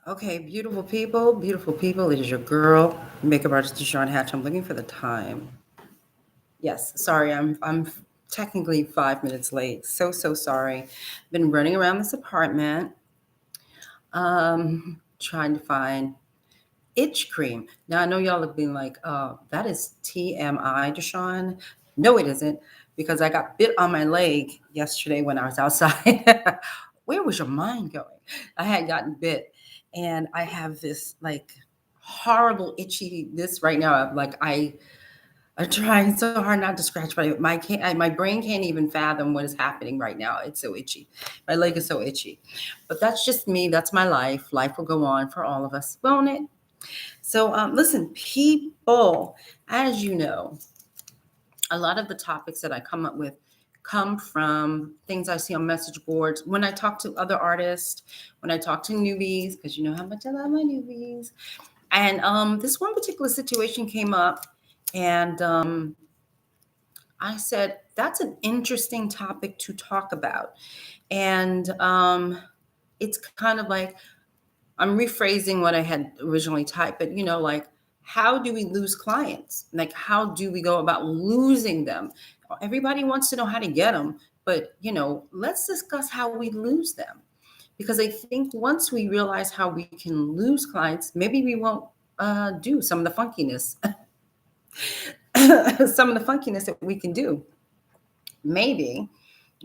Okay, beautiful people. It is your girl, makeup artist DeShawn Hatch. I'm looking for the time. Yes, sorry, I'm technically 5 minutes late. So sorry. Been running around this apartment, trying to find itch cream. Now I know y'all have been like, that is TMI, DeShawn. No, it isn't, because I got bit on my leg yesterday when I was outside. Where was your mind going? I had gotten bit, and I have this like horrible itchy this right now. I'm trying so hard not to scratch, but my brain can't even fathom what is happening right now. It's so itchy. My leg is so itchy. But that's just me. That's my life. Life will go on for all of us, won't it? So, listen, people, as you know, a lot of the topics that I come up with come from things I see on message boards. When I talk to other artists, when I talk to newbies, because you know how much I love my newbies. And this one particular situation came up, and I said, that's an interesting topic to talk about. And it's kind of like, I'm rephrasing what I had originally typed, but like, how do we lose clients? Like, how do we go about losing them? Everybody wants to know how to get them, but let's discuss how we lose them. Because I think once we realize how we can lose clients, maybe we won't do some of the funkiness, some of the funkiness that we can do. Maybe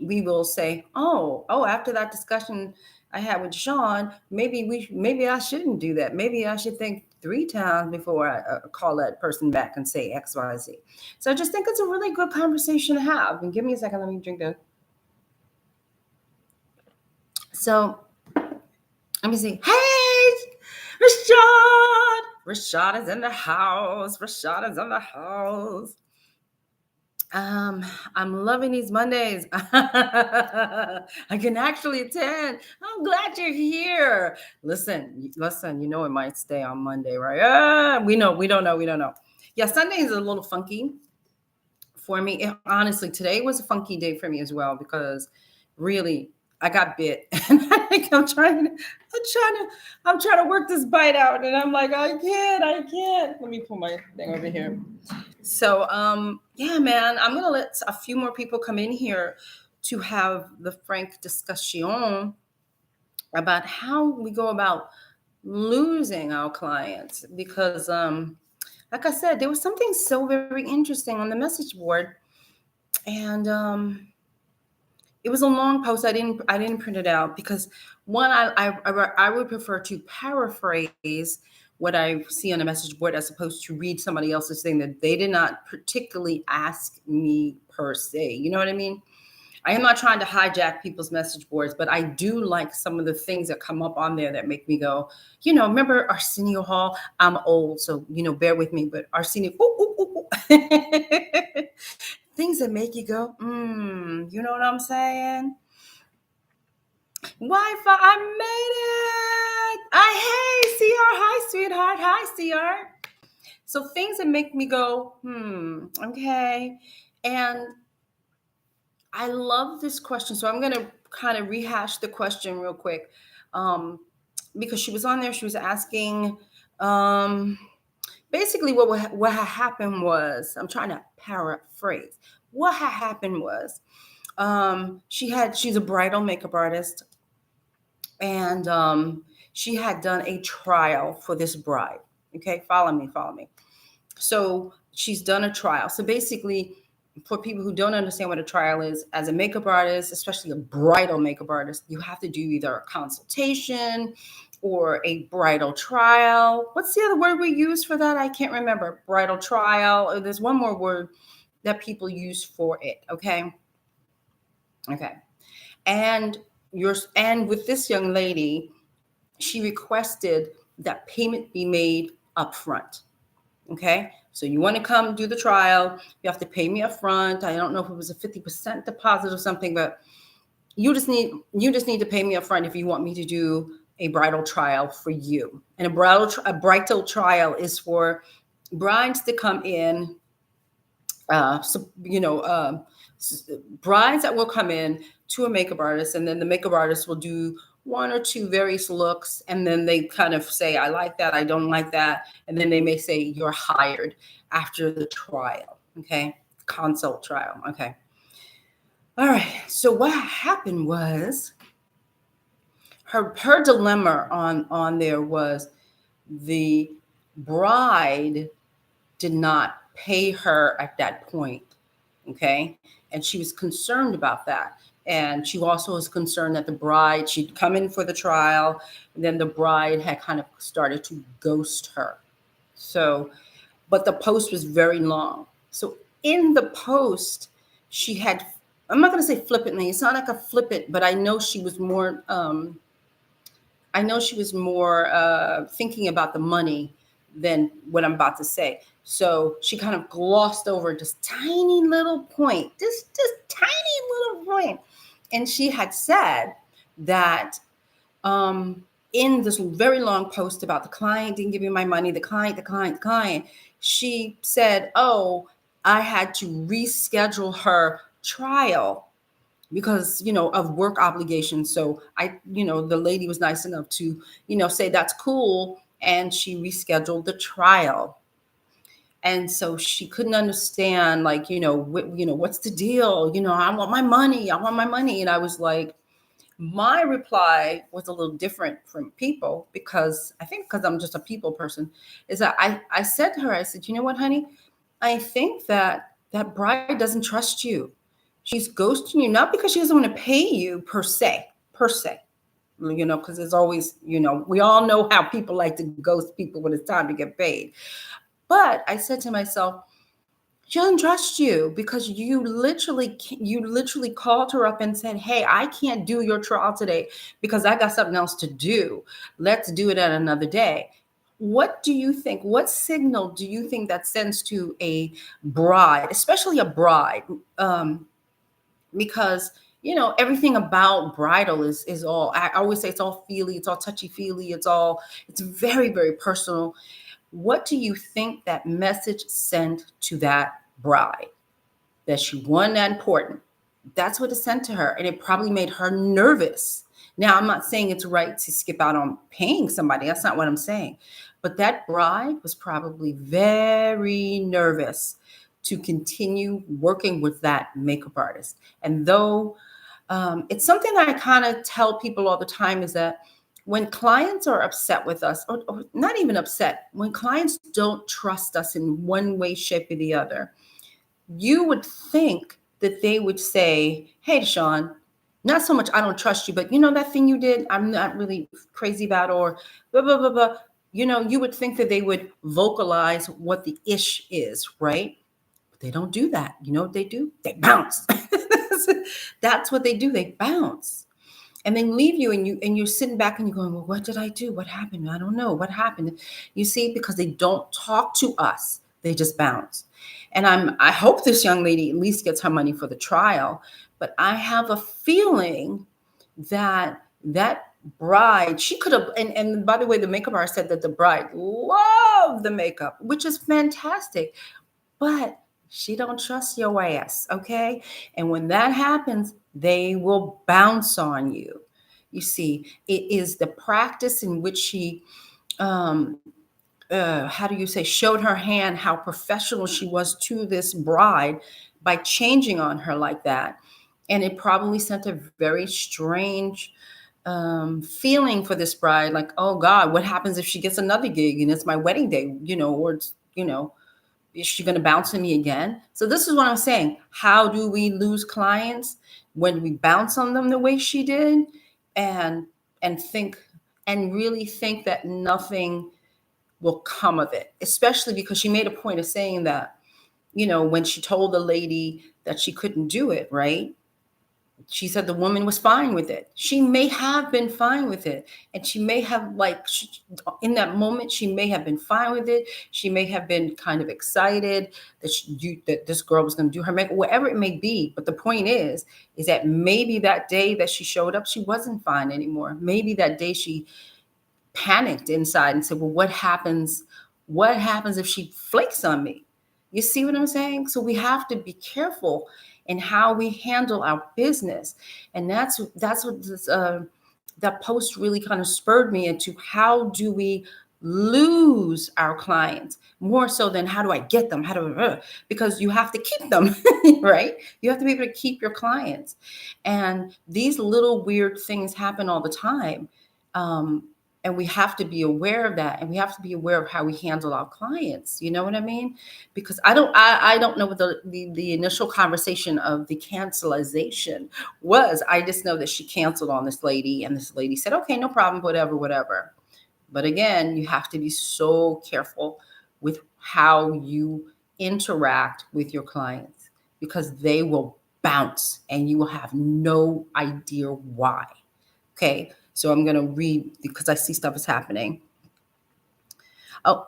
we will say, oh, after that discussion I had with Sean, maybe I shouldn't do that. Maybe I should think 3 times before I call that person back and say XYZ. So I just think it's a really good conversation to have. And give me a second, let me drink that. So let me see. Hey, Rashad! Rashad is in the house. Rashad is in the house. I'm loving these Mondays. I can actually attend. I'm glad you're here. Listen. It might stay on Monday, right? We don't know. Yeah, Sunday is a little funky for me. Honestly, today was a funky day for me as well because really I got bit, and I think I'm trying to work this bite out, and I'm like, I can't. Let me pull my thing over here. So, yeah, man, I'm going to let a few more people come in here to have the frank discussion about how we go about losing our clients. Because, like I said, there was something so very interesting on the message board, and it was a long post. I didn't print it out because one, I would prefer to paraphrase what I see on a message board as opposed to read somebody else's thing that they did not particularly ask me per se. You know what I mean? I am not trying to hijack people's message boards, but I do like some of the things that come up on there that make me go, remember Arsenio Hall? I'm old, so bear with me, but Arsenio, ooh, ooh, ooh. Things that make you go, you know what I'm saying? Wi-Fi, I made it. Hey, CR, hi, sweetheart. Hi, CR. So things that make me go, okay. And I love this question. So I'm going to kind of rehash the question real quick. Um, because she was on there, she was asking, basically what had happened was, I'm trying to paraphrase. What had happened was, she's a bridal makeup artist, and she had done a trial for this bride. Okay, follow me. So she's done a trial. So basically, for people who don't understand what a trial is, as a makeup artist, especially a bridal makeup artist, you have to do either a consultation or a bridal trial. What's the other word we use for that? I can't remember. Bridal trial. There's one more word that people use for it. Okay. And with this young lady, she requested that payment be made up front. Okay. So you want to come do the trial, you have to pay me up front. I don't know if it was a 50% deposit or something, but you just need to pay me up front if you want me to do a bridal trial for you. And a bridal trial is for brides to come in, so, brides that will come in to a makeup artist, and then the makeup artist will do one or two various looks, and then they kind of say, I like that, I don't like that. And then they may say, you're hired after the trial. Okay. Consult trial. Okay. All right. So what happened was her dilemma on there was the bride did not pay her at that point. Okay. And she was concerned about that. And she also was concerned that the bride, she'd come in for the trial, and then the bride had kind of started to ghost her. So, but the post was very long. So in the post, she had, I'm not going to say flippantly, it's not like a flippant, but I know she was more thinking about the money than what I'm about to say. So she kind of glossed over this tiny little point, this tiny little point. And she had said that in this very long post about the client didn't give me my money, the client, she said, oh, I had to reschedule her trial because of work obligations. So the lady was nice enough to say that's cool, and she rescheduled the trial. And so she couldn't understand, like, what's the deal, I want my money, and I was like, my reply was a little different from people, because I think because I'm just a people person, is that I said to her, I said, you know what, honey, I think that bride doesn't trust you. She's ghosting you, not because she doesn't want to pay you per se, because there's always, we all know how people like to ghost people when it's time to get paid. But I said to myself, she doesn't trust you because you literally called her up and said, hey, I can't do your trial today because I got something else to do. Let's do it at another day. What do you think? What signal do you think that sends to a bride, especially a bride? Because everything about bridal is all, I always say, it's all feely, it's all touchy feely, it's very, very personal. What do you think that message sent to that bride, that she won that important? That's what it sent to her, and it probably made her nervous. Now, I'm not saying it's right to skip out on paying somebody, that's not what I'm saying, but that bride was probably very nervous to continue working with that makeup artist. And though it's something that I kind of tell people all the time, is that when clients are upset with us, or not even upset, when clients don't trust us in one way, shape, or the other, you would think that they would say, hey, DeShawn, not so much I don't trust you, but that thing you did, I'm not really crazy about, or blah, blah, blah, blah. You would think that they would vocalize what the ish is, right? But they don't do that. You know what they do? They bounce. That's what they do. They bounce. And then leave you, and you're sitting back and you're going, well, what did I do? What happened? I don't know. What happened? You see, because they don't talk to us, they just bounce. And I hope this young lady at least gets her money for the trial, but I have a feeling that that bride, she could have, and by the way, the makeup artist said that the bride loved the makeup, which is fantastic, but she don't trust your ass, okay? And when that happens, they will bounce on you. You see, it is the practice in which she, how do you say, showed her hand how professional she was to this bride by changing on her like that. And it probably sent a very strange feeling for this bride, like, oh God, what happens if she gets another gig and it's my wedding day, or it's, is she going to bounce on me again? So this is what I'm saying. How do we lose clients? When we bounce on them the way she did, and think, and really think that nothing will come of it, especially because she made a point of saying that, when she told the lady that she couldn't do it, right? She said the woman was fine with it. She may have been fine with it. And she may have, in that moment, she may have been fine with it. She may have been kind of excited that this girl was going to do her makeup, whatever it may be. But the point is that maybe that day that she showed up, she wasn't fine anymore. Maybe that day she panicked inside and said, well, what happens if she flakes on me? You see what I'm saying? So we have to be careful in how we handle our business. And that's what that post really kind of spurred me into how do we lose our clients more so than how do I get them? How do because you have to keep them, right? You have to be able to keep your clients. And these little weird things happen all the time. And we have to be aware of that, and we have to be aware of how we handle our clients. You know what I mean? Because I don't know what the initial conversation of the cancelization was. I just know that she canceled on this lady, and this lady said, okay, no problem, whatever. But again, you have to be so careful with how you interact with your clients, because they will bounce and you will have no idea why. Okay, so I'm going to read because I see stuff is happening. Oh,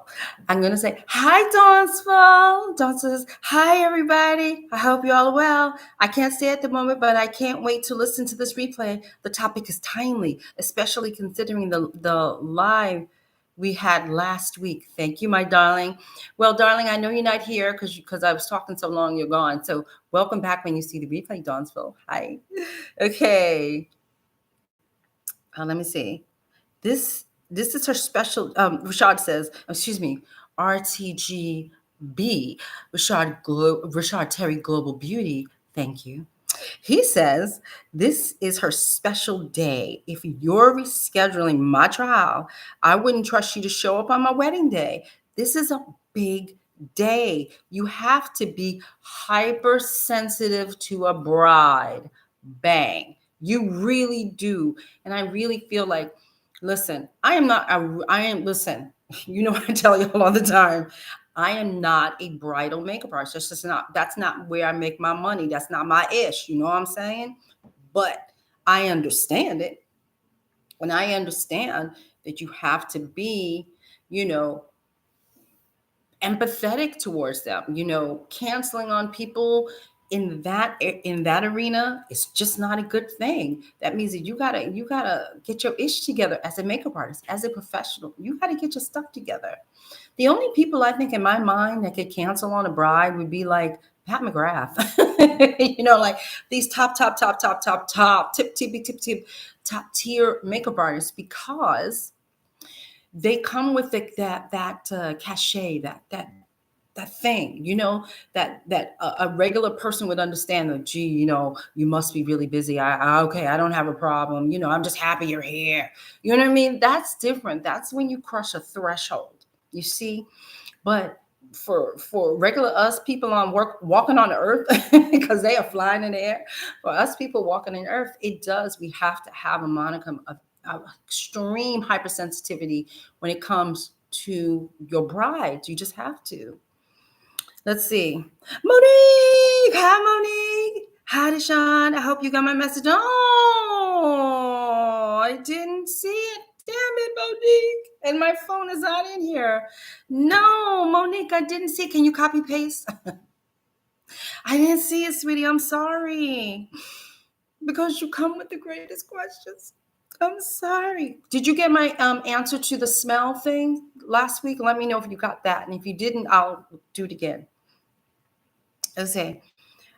I'm going to say, hi, Dawnsville. Dawn says, hi, everybody. I hope you all are well. I can't stay at the moment, but I can't wait to listen to this replay. The topic is timely, especially considering the live we had last week. Thank you, my darling. Well, darling, I know you're not here because I was talking so long, you're gone. So welcome back when you see the replay, Dawnsville. Hi. Okay. Let me see. This is her special. Rashad says, excuse me, RTGB, Rashad Terry Global Beauty. Thank you. He says, this is her special day. If you're rescheduling my trial, I wouldn't trust you to show up on my wedding day. This is a big day. You have to be hypersensitive to a bride. Bang. You really do. And I really feel like, listen, listen, you know, I tell you all the time, I am not a bridal makeup artist. That's not where I make my money. That's not my ish. You know what I'm saying? But I understand it. And I understand that you have to be, you know, empathetic towards them. You know, canceling on people in that arena is just not a good thing. That means that you gotta get your ish together as a makeup artist, as a professional. You gotta get your stuff together. The only people I think in my mind that could cancel on a bride would be like Pat McGrath. You know, like these top tier makeup artists, because they come with that cachet, that thing, you know, that a regular person would understand. That, gee, you know, you must be really busy. Okay, I don't have a problem. You know, I'm just happy you're here. You know what I mean? That's different. That's when you crush a threshold. You see, but for regular us people walking on the earth, because they are flying in the air. For us people walking in the earth, we have to have a monicum of extreme hypersensitivity when it comes to your bride. You just have to. Let's see. Monique! Hi, Monique. Hi, DeShawn. I hope you got my message. Oh, I didn't see it. Damn it, Monique. And my phone is not in here. No, Monique, I didn't see it. Can you copy paste? I didn't see it, sweetie. I'm sorry. Because you come with the greatest questions. I'm sorry. Did you get my answer to the smell thing last week? Let me know if you got that. And if you didn't, I'll do it again. Okay.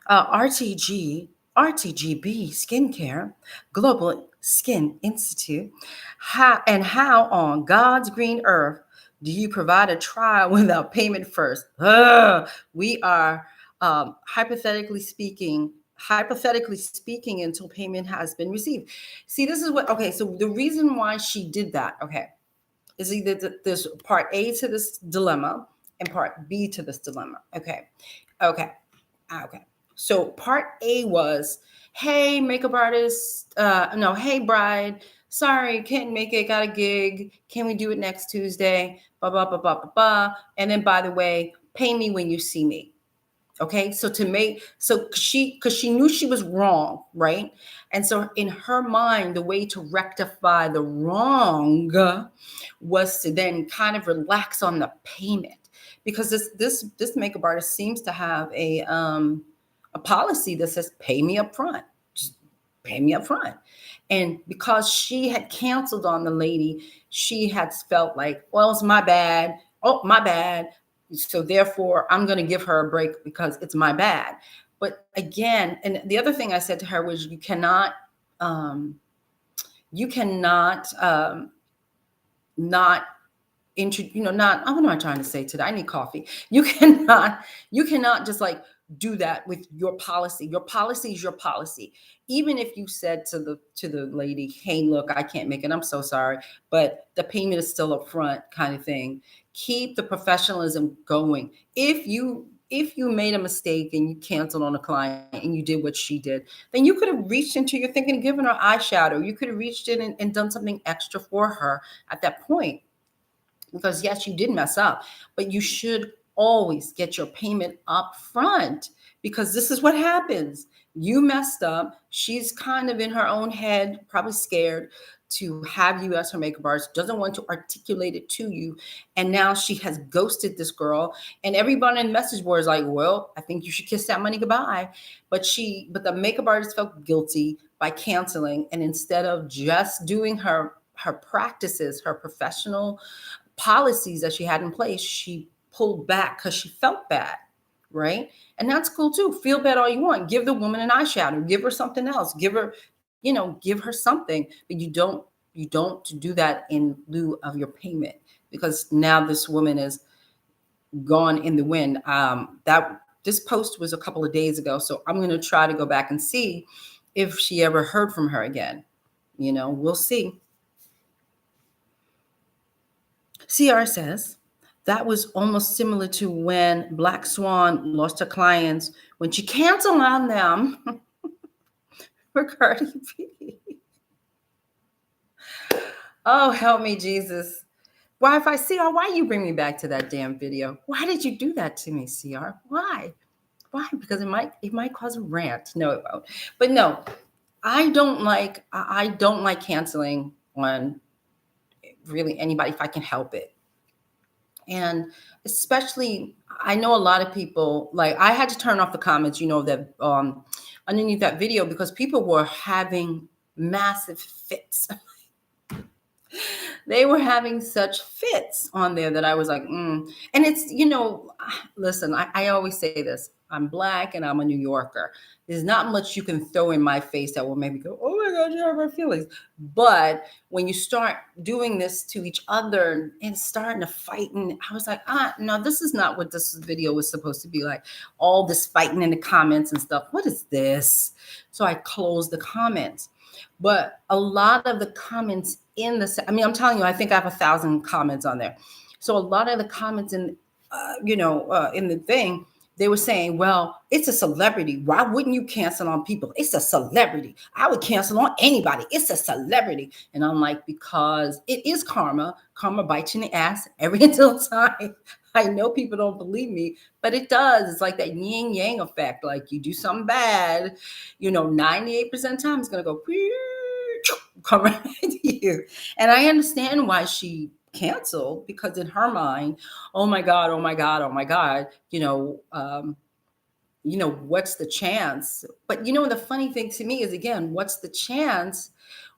RTGB Skincare, Global Skin Institute. How on God's green earth do you provide a trial without payment first? We are hypothetically speaking until payment has been received. See, this is what, okay, so the reason why she did that, okay, is either there's part A to this dilemma and part B to this dilemma. Okay. So part A was, hey, makeup artist, hey, bride, sorry, can't make it, got a gig. Can we do it next Tuesday? Blah, blah, blah, blah, blah, blah. And then, by the way, pay me when you see me. Okay, so because she knew she was wrong, right? And so in her mind, the way to rectify the wrong was to then kind of relax on the payment, because this makeup artist seems to have a policy that says pay me up front, just pay me up front. And because she had canceled on the lady, she had felt like, well, it's my bad. Oh, my bad. So therefore, I'm going to give her a break because it's my bad. But again, and the other thing I said to her was, you cannot You cannot not not, what am I trying to say today? I need coffee. You cannot just like do that with your policy. Your policy is your policy. Even if you said to the lady, hey, look, I can't make it, I'm so sorry, but the payment is still up front, kind of thing. Keep the professionalism going. If you made a mistake and you canceled on a client and you did what she did, then you could have reached into your thinking and given her eyeshadow. You could have reached in and done something extra for her at that point. Because yes, you did mess up, but you should always get your payment up front, because this is what happens. You messed up. She's kind of in her own head, probably scared to have you as her makeup artist, doesn't want to articulate it to you. And now she has ghosted this girl. And everybody in the message board is like, well, I think you should kiss that money goodbye. But the makeup artist felt guilty by canceling. And instead of just doing her practices, her professional policies that she had in place, she pulled back because she felt bad, right? And that's cool too. Feel bad all you want. Give the woman an eyeshadow. Give her something else. Give her something. But you don't do that in lieu of your payment, because now this woman is gone in the wind. That this post was a couple of days ago, so I'm going to try to go back and see if she ever heard from her again. We'll see. CR says, that was almost similar to when Black Swan lost her clients when she canceled on them for Cardi B. Oh, help me, Jesus. Wi-Fi, CR, why you bring me back to that damn video? Why did you do that to me, CR? Why? Because it might cause a rant. No, it won't. But no, I don't like canceling on really anybody if I can help it. And especially, I know a lot of people, like, I had to turn off the comments, that underneath that video, because people were having massive fits. They were having such fits on there that I was like, And it's, listen, I always say this. I'm Black and I'm a New Yorker. There's not much you can throw in my face that will make me go, oh my God, you have my feelings. But when you start doing this to each other and starting to fight, and I was like, no, this is not what this video was supposed to be like. All this fighting in the comments and stuff. What is this? So I closed the comments. But a lot of the comments I'm telling you, I think I have 1,000 comments on there. So a lot of the comments in the thing, they were saying, well, it's a celebrity. Why wouldn't you cancel on people? It's a celebrity. I would cancel on anybody. It's a celebrity. And I'm like, because it is karma. Karma bites you in the ass every single time. I know people don't believe me, but it does. It's like that yin yang effect. Like, you do something bad, 98% of the time it's going to go come right to you. And I understand why she canceled, because in her mind, oh my God, what's the chance? But the funny thing to me is, again, what's the chance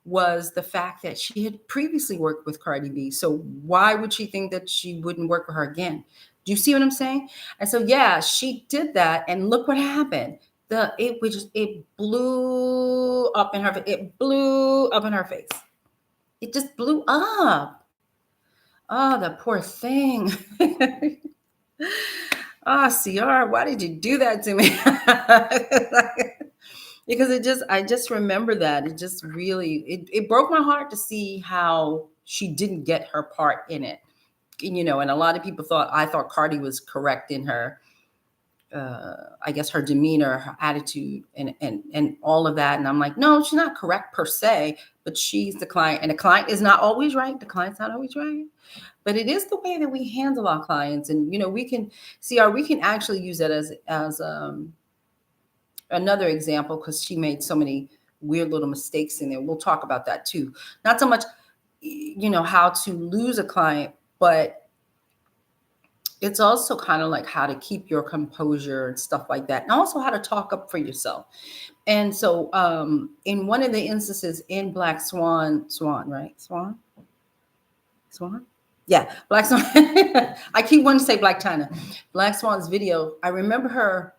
was the fact that she had previously worked with Cardi B. So why would she think that she wouldn't work with her again? Do you see what I'm saying? And so, yeah, she did that. And look what happened. It blew up in her face. It blew up in her face. It just blew up. Oh, the poor thing. CR, why did you do that to me? Because I just remember that. It just really, it broke my heart to see how she didn't get her part in it. And a lot of people I thought Cardi was correct in her, I guess, her demeanor, her attitude, and all of that. And I'm like, no, she's not correct per se, but she's the client, and the client is not always right. The client's not always right, but it is the way that we handle our clients. And we can actually use that as another example, because she made so many weird little mistakes in there. We'll talk about that too. Not so much, how to lose a client, but it's also kind of like how to keep your composure and stuff like that. And also how to talk up for yourself. And so in one of the instances in Black Swan, right? Swan? Yeah, Black Swan. I keep wanting to say Black China. Black Swan's video, I remember her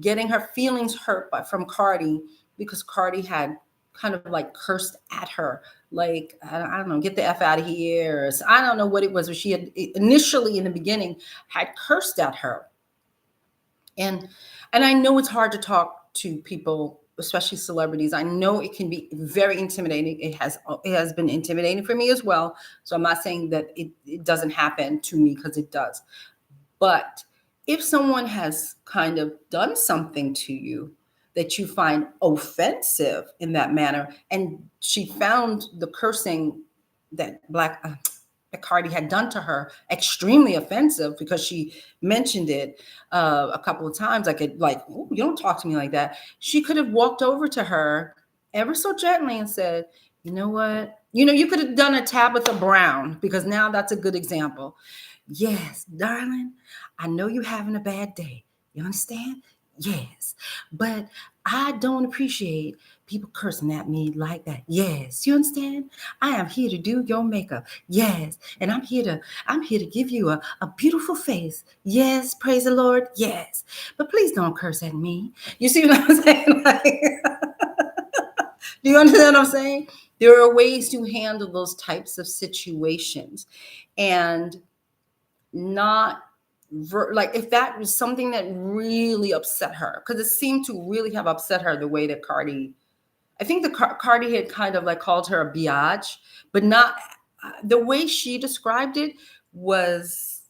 getting her feelings hurt from Cardi, because Cardi had kind of like cursed at her, like, I don't know, get the F out of here. Or, I don't know what it was, but she had initially in the beginning had cursed at her. And I know it's hard to talk to people, especially celebrities. I know it can be very intimidating. It has been intimidating for me as well. So I'm not saying that it doesn't happen to me, because it does. But if someone has kind of done something to you that you find offensive in that manner, and she found the cursing that that Cardi had done to her extremely offensive, because she mentioned it a couple of times, like, "Ooh, you don't talk to me like that." She could have walked over to her ever so gently and said, "You know what? You could have done a Tabitha Brown, because now that's a good example. Yes, darling, I know you're having a bad day. You understand? Yes, but I don't appreciate people cursing at me like that. Yes, you understand? I am here to do your makeup. Yes, and I'm here to give you a beautiful face. Yes, praise the Lord. Yes, but please don't curse at me." You see what I'm saying? Do you understand what I'm saying? There are ways to handle those types of situations, and not like, if that was something that really upset her, because it seemed to really have upset her, the way that I think the Cardi had kind of like called her a biatch, but not the way she described it was.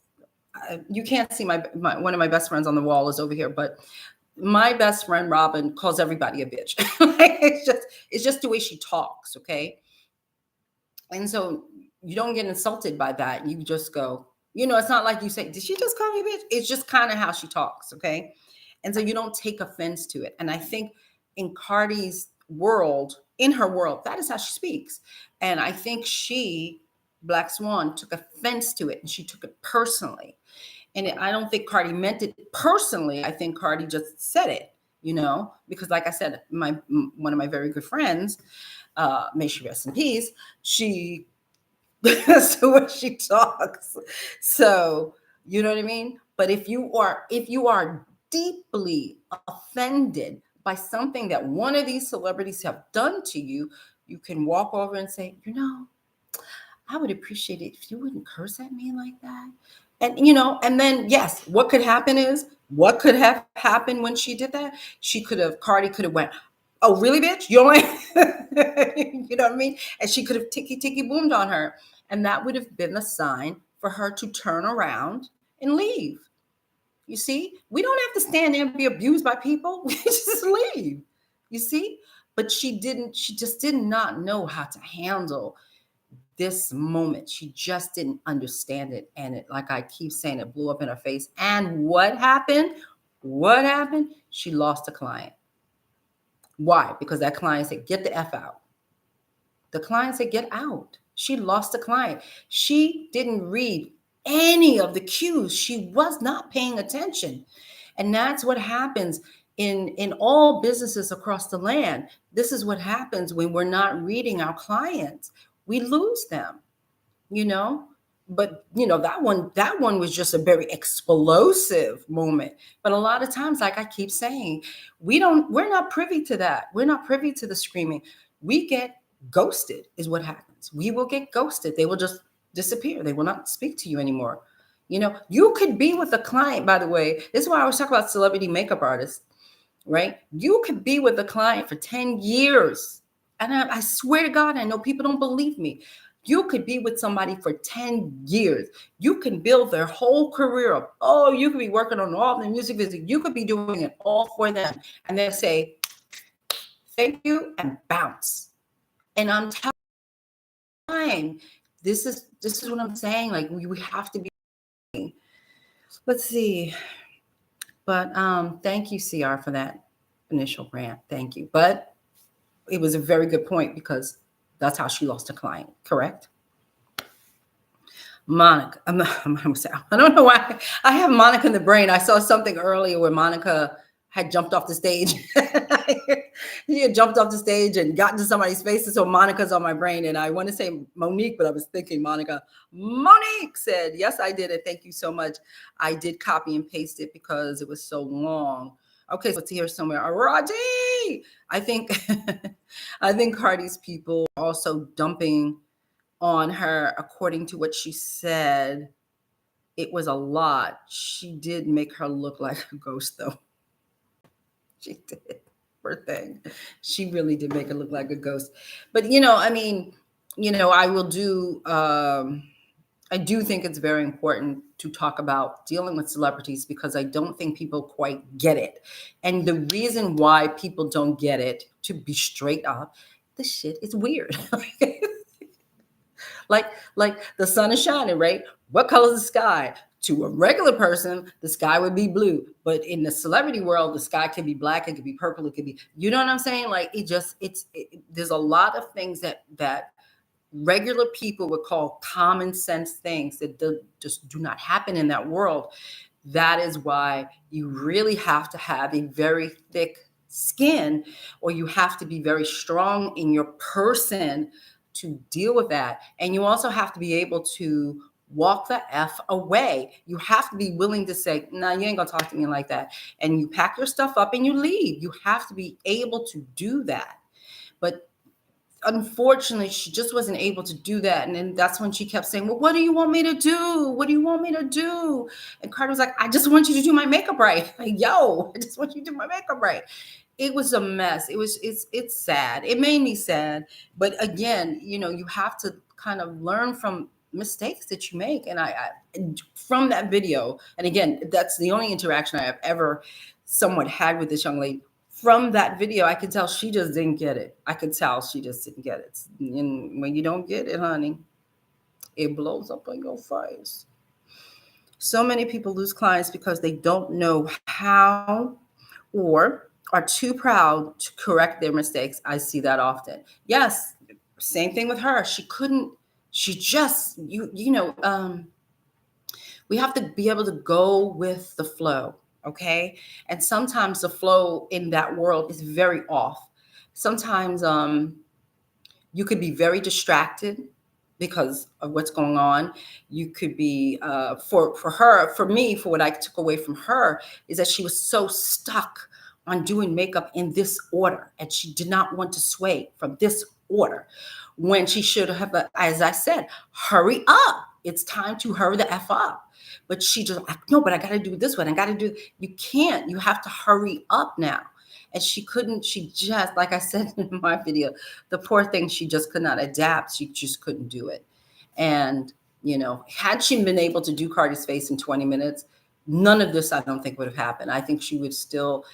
You can't see my one of my best friends on the wall is over here, but my best friend Robin calls everybody a bitch. It's just the way she talks, okay? And so you don't get insulted by that. You just go, it's not like you say, "Did she just call me a bitch?" It's just kind of how she talks, okay? And so you don't take offense to it. And I think in Cardi's world, in her world, that is how she speaks. And I think Black Swan, took offense to it, and she took it personally. And I don't think Cardi meant it personally. I think Cardi just said it, because like I said, one of my very good friends, may she rest in peace, she that's the way she talks. So, you know what I mean? But if you are deeply offended by something that one of these celebrities have done to you, you can walk over and say, "I would appreciate it if you wouldn't curse at me like that." And then, yes, what could have happened when she did that? Cardi could have went, "Oh, really, bitch? You don't like," you know what I mean? And she could have ticky boomed on her. And that would have been the sign for her to turn around and leave. You see, we don't have to stand there and be abused by people. We just leave. You see? But she just did not know how to handle this moment. She just didn't understand it. And it, like I keep saying, it blew up in her face. And what happened? She lost a client. Why? Because that client said, "Get the F out." The client said, "Get out." She lost a client. She didn't read any of the cues. She was not paying attention. And that's what happens in all businesses across the land. This is what happens when we're not reading our clients. We lose them, you know? But that one was just a very explosive moment. But a lot of times, like I keep saying, we're not privy to that. We're not privy to the screaming. We get ghosted is what happens. We will get ghosted. They will just disappear. They will not speak to you anymore. You could be with a client, by the way. This is why I always talk about celebrity makeup artists, right? You could be with a client for 10 years. And I swear to God, I know people don't believe me. You could be with somebody for 10 years. You can build their whole career up. Oh, you could be working on all the music videos. You could be doing it all for them. And they say, "Thank you," and bounce. And I'm telling, this is what I'm saying. Like, we have to be. Let's see. But thank you, CR, for that initial rant. Thank you. But it was a very good point, because that's how she lost a client, correct? Monica, I don't know why I have Monica in the brain. I saw something earlier where Monica had jumped off the stage. He had jumped off the stage and got into somebody's face. And so Monica's on my brain. And I want to say Monique, but I was thinking Monica. Monique said, "Yes, I did it. Thank you so much. I did copy and paste it because it was so long." Okay, so it's here somewhere. Roddy! I think I think Cardi's people are also dumping on her, according to what she said. It was a lot. She did make her look like a ghost, though. She did. Poor thing. She really did make her look like a ghost. But I mean, I will do. I do think it's very important to talk about dealing with celebrities because I don't think people quite get it. And the reason why people don't get it, to be straight up, this shit is weird. like the sun is shining, right? What color is the sky? To a regular person, the sky would be blue. But in the celebrity world, the sky can be black, it could be purple, it could be, you know what I'm saying? Like there's a lot of things that regular people would call common sense things that just do not happen in that world. That is why you really have to have a very thick skin, or you have to be very strong in your person to deal with that. And you also have to be able to walk the F away. You have to be willing to say, no, you ain't gonna talk to me like that. And you pack your stuff up and you leave. You have to be able to do that. But unfortunately, she just wasn't able to do that. And then that's when she kept saying, well, what do you want me to do? What do you want me to do? And Cardi was like, I just want you to do my makeup right. Like, yo, I just want you to do my makeup right. It was a mess. It's sad. It made me sad. But again, you have to kind of learn from mistakes that you make. And I from that video, and again, that's the only interaction I have ever somewhat had with this young lady. From that video, I could tell she just didn't get it. I could tell she just didn't get it. And when you don't get it, honey, it blows up on your face. So many people lose clients because they don't know how or are too proud to correct their mistakes. I see that often. Yes, same thing with her. We have to be able to go with the flow. Okay. And sometimes the flow in that world is very off. Sometimes you could be very distracted because of what's going on. You could be for me, for what I took away from her is that she was so stuck on doing makeup in this order, and she did not want to sway from this order when she should have, as I said, hurry up. It's time to hurry the F up. But she just like, no, but I got to do this one. I got to do, you can't, you have to hurry up now. And she just, like I said in my video, the poor thing, she just could not adapt. She just couldn't do it. And, had she been able to do Cardi's face in 20 minutes, none of this, I don't think would have happened. I think she would still,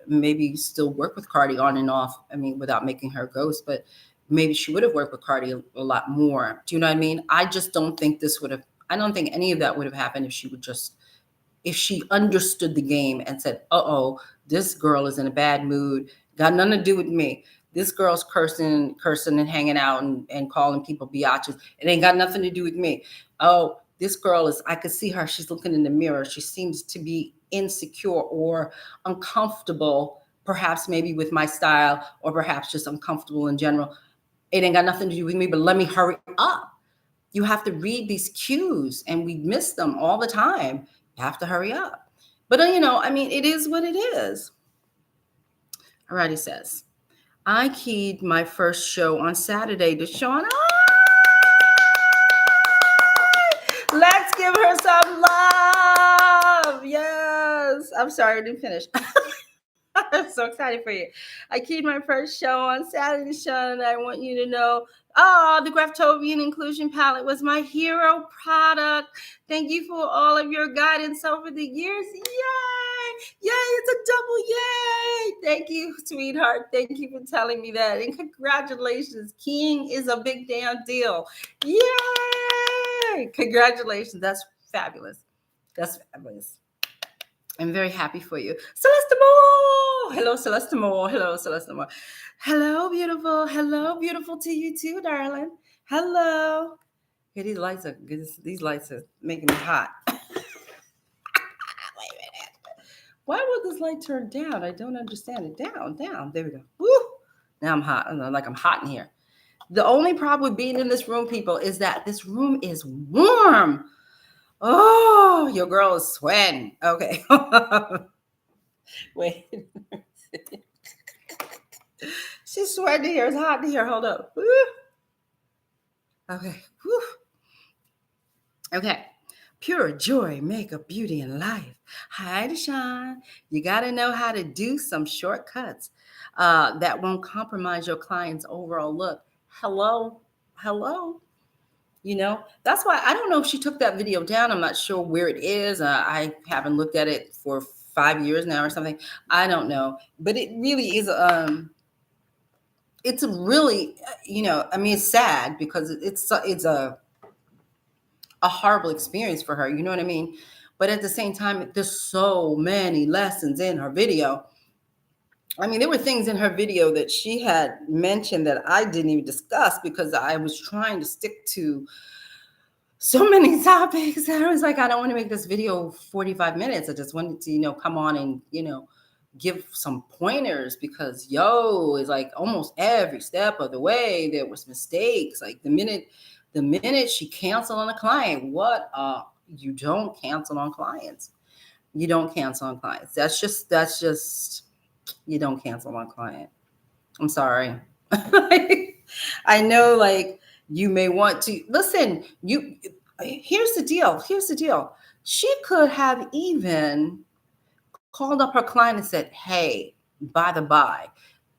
maybe still work with Cardi on and off. I mean, without making her a ghost, but maybe she would have worked with Cardi a lot more. Do you know what I mean? I just don't think I don't think any of that would have happened if she understood the game and said, uh-oh, this girl is in a bad mood. Got nothing to do with me. This girl's cursing and hanging out and calling people biatches. It ain't got nothing to do with me. Oh, this girl I could see her. She's looking in the mirror. She seems to be insecure or uncomfortable, perhaps maybe with my style, or perhaps just uncomfortable in general. It ain't got nothing to do with me, but let me hurry up. You have to read these cues, and we miss them all the time. You have to hurry up. But, I mean, it is what it is. All right, he says, I keyed my first show on Saturday. DeShawn, let's give her some love. Yes. I'm sorry, I didn't finish. I'm so excited for you. I keyed my first show on Saturday, DeShawn, and I want you to know, the Graftobian Inclusion Palette was my hero product. Thank you for all of your guidance over the years. Yay! Yay, it's a double yay! Thank you, sweetheart. Thank you for telling me that. And congratulations. Keying is a big damn deal. Yay! Congratulations. That's fabulous. That's fabulous. I'm very happy for you. Celeste Moore. Hello, Celeste Moore. Hello, Celeste Moore. Hello, beautiful. Hello, beautiful to you too, darling. Hello. Okay, these lights are making me hot. Wait a minute. Why would this light turn down? I don't understand it. Down. There we go. Woo. Now I'm hot. I'm hot in here. The only problem with being in this room, people, is that this room is warm. Oh, your girl is sweating. Okay. Wait. She's sweating here. It's hot in here. Hold up. Woo. Okay. Woo. Okay. Pure joy, makeup, beauty, and life. Hi, DeShawn. You got to know how to do some shortcuts that won't compromise your client's overall look. Hello. Hello. That's why I don't know if she took that video down. I'm not sure where it is. I haven't looked at it for 5 years now or something. I don't know. But it really is it's a really, I mean, it's sad because it's a horrible experience for her. You know what I mean? But at the same time, there's so many lessons in her video. I mean, there were things in her video that she had mentioned that I didn't even discuss because I was trying to stick to so many topics. And I was like, I don't want to make this video 45 minutes. I just wanted to, come on and, give some pointers because it's like almost every step of the way there was mistakes. Like the minute she canceled on a client, you don't cancel on clients. You don't cancel on clients. That's just you don't cancel on client. I'm sorry. I know, like, you may want to listen. Here's the deal. She could have even called up her client and said, hey, by the by,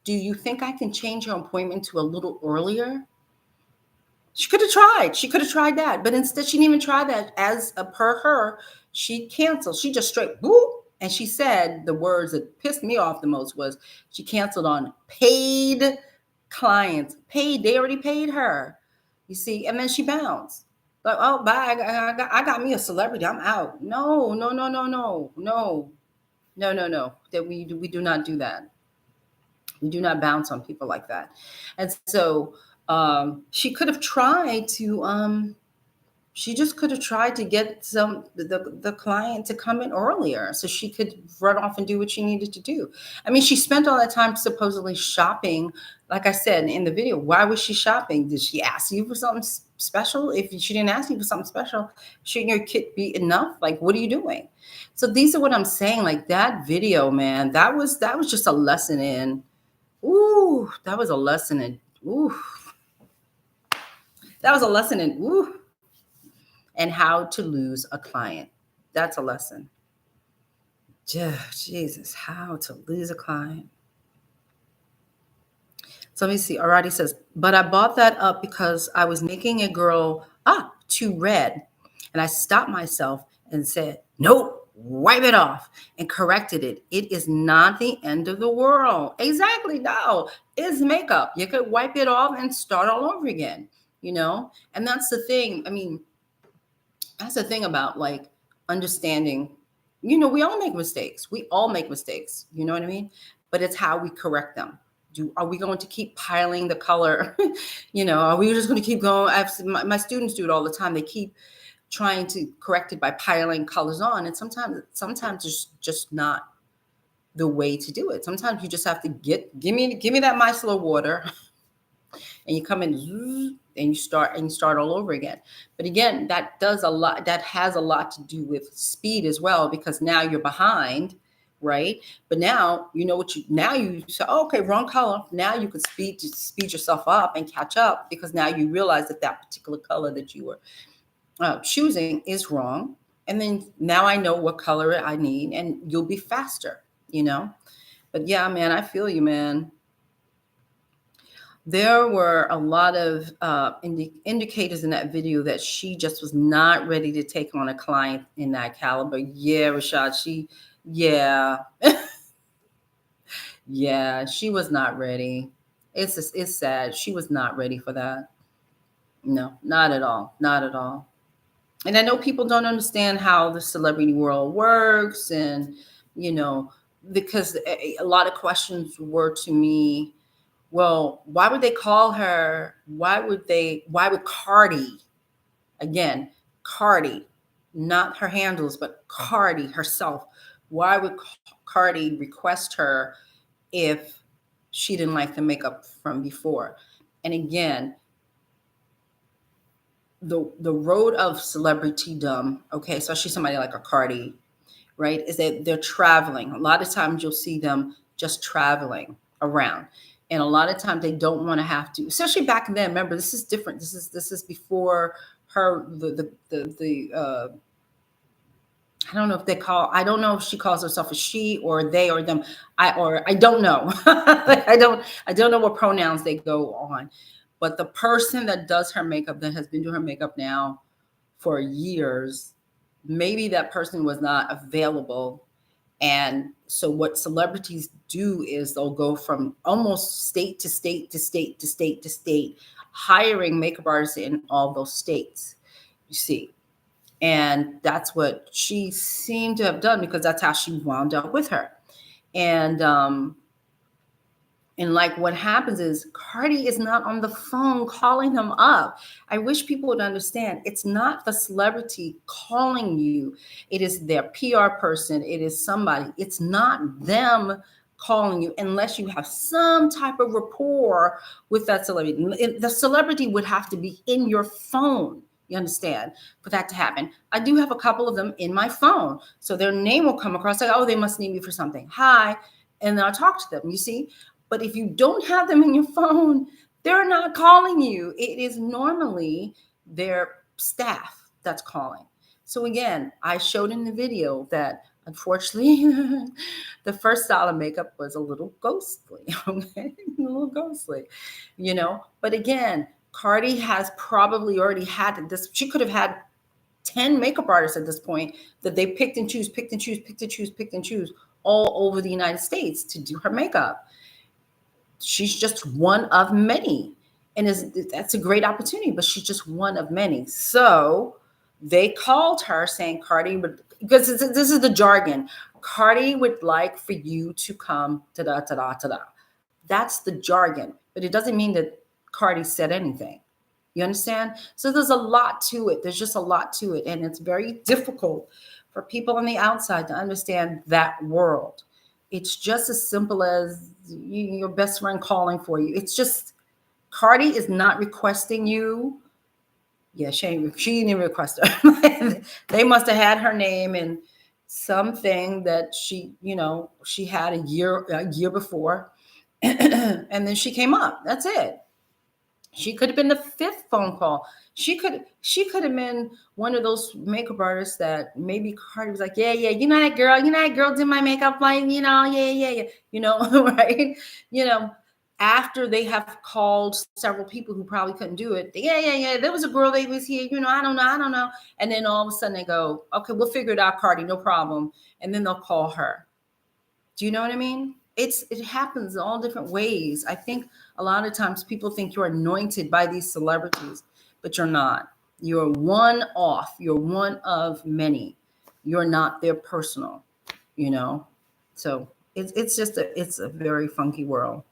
do you think I can change your appointment to a little earlier? She could have tried that, but instead she didn't even try that. As per her, she canceled. She just straight boop. And she said the words that pissed me off the most was she canceled on paid clients. Paid, they already paid her. You see, and then she bounced. Like, oh, bye. I got me a celebrity. I'm out. No. That we do not do that. We do not bounce on people like that. And so she could have tried to she just could have tried to get the client to come in earlier so she could run off and do what she needed to do. I mean, she spent all that time supposedly shopping. Like I said in the video, why was she shopping? Did she ask you for something special? If she didn't ask you for something special, shouldn't your kit be enough? Like, what are you doing? So these are what I'm saying. Like that video, man, that was just a lesson in. That was a lesson in. That was a lesson in. And how to lose a client. That's a lesson. Jesus, how to lose a client. So let me see. Arati says, but I bought that up because I was making a girl too red. And I stopped myself and said, nope, wipe it off, and corrected it. It is not the end of the world. Exactly. No, it's makeup. You could wipe it off and start all over again, And that's the thing. I mean, that's the thing about like understanding, we all make mistakes. You know what I mean? But it's how we correct them. Are we going to keep piling the color? Are we just going to keep going? My students do it all the time. They keep trying to correct it by piling colors on. And sometimes it's just not the way to do it. Sometimes you just have to give me that micellar water and you come in and you start all over again. But again, that has a lot to do with speed as well, because now you're behind, right? But now you say, okay, wrong color. Now you could speed yourself up and catch up, because now you realize that particular color that you were choosing is wrong. And then now I know what color I need, and you'll be faster, But yeah, man, I feel you, man. There were a lot of indicators in that video that she just was not ready to take on a client in that caliber. Yeah, Rashad, yeah, she was not ready. It's sad. She was not ready for that. No, not at all. Not at all. And I know people don't understand how the celebrity world works, and, because a lot of questions were to me, well, why would they call her? Why would Cardi, again, Cardi, not her handles, but Cardi herself, why would Cardi request her if she didn't like the makeup from before? And again, the road of celebritydom, okay, especially somebody like a Cardi, right, is that they're traveling. A lot of times you'll see them just traveling around. And a lot of times they don't want to have to, especially back then. Remember, this is different. This is before her the I don't know if they call, I don't know if she calls herself a she or they or them. I don't know. I don't know what pronouns they go on. But the person that does her makeup, that has been doing her makeup now for years, maybe that person was not available. And so what celebrities do is they'll go from almost state to state to state to state to state, hiring makeup artists in all those states, you see. And that's what she seemed to have done, because that's how she wound up with her. And like what happens is Cardi is not on the phone calling them up. I wish people would understand, it's not the celebrity calling you. It is their PR person. It is somebody. It's not them calling you unless you have some type of rapport with that celebrity. The celebrity would have to be in your phone. You understand? For that to happen. I do have a couple of them in my phone. So their name will come across like, oh, they must need me for something. Hi. And then I'll talk to them, you see? But if you don't have them in your phone, they're not calling you. It is normally their staff that's calling. So again, I showed in the video that unfortunately, the first style of makeup was a little ghostly, okay? A little ghostly, you know? But again, Cardi has probably already had this. She could have had 10 makeup artists at this point that they picked and choose all over the United States to do her makeup. She's just one of many. And that's a great opportunity, but she's just one of many. So they called her saying, Cardi would, because this is the jargon, Cardi would like for you to come, ta-da. That's the jargon, but it doesn't mean that Cardi said anything. You understand? So there's a lot to it. There's just a lot to it. And it's very difficult for people on the outside to understand that world. It's just as simple as your best friend calling for you. It's just, Cardi is not requesting you. Yeah, she didn't request her. They must have had her name in something that she had a year before. And then she came up. That's it. She could have been the fifth phone call. She could have been one of those makeup artists that maybe Cardi was like, yeah, you know that girl did my makeup, like, yeah, right? After they have called several people who probably couldn't do it. Yeah, there was a girl that was here, I don't know. And then all of a sudden they go, okay, we'll figure it out, Cardi, no problem. And then they'll call her. Do you know what I mean? It happens in all different ways. I think a lot of times people think you're anointed by these celebrities, but you're not. You're one off. You're one of many. You're not their personal, So it's a very funky world.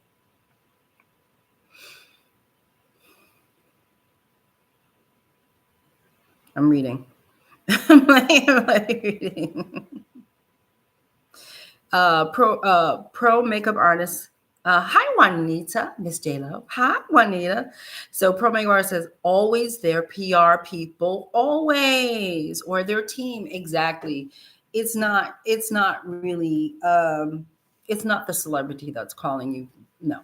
I'm reading. I'm reading. Pro makeup artist. Hi, Juanita, Miss J-Lo. Hi, Juanita. So pro makeup artist says, always their PR people, always, or their team. Exactly. It's not really, it's not the celebrity that's calling you. No.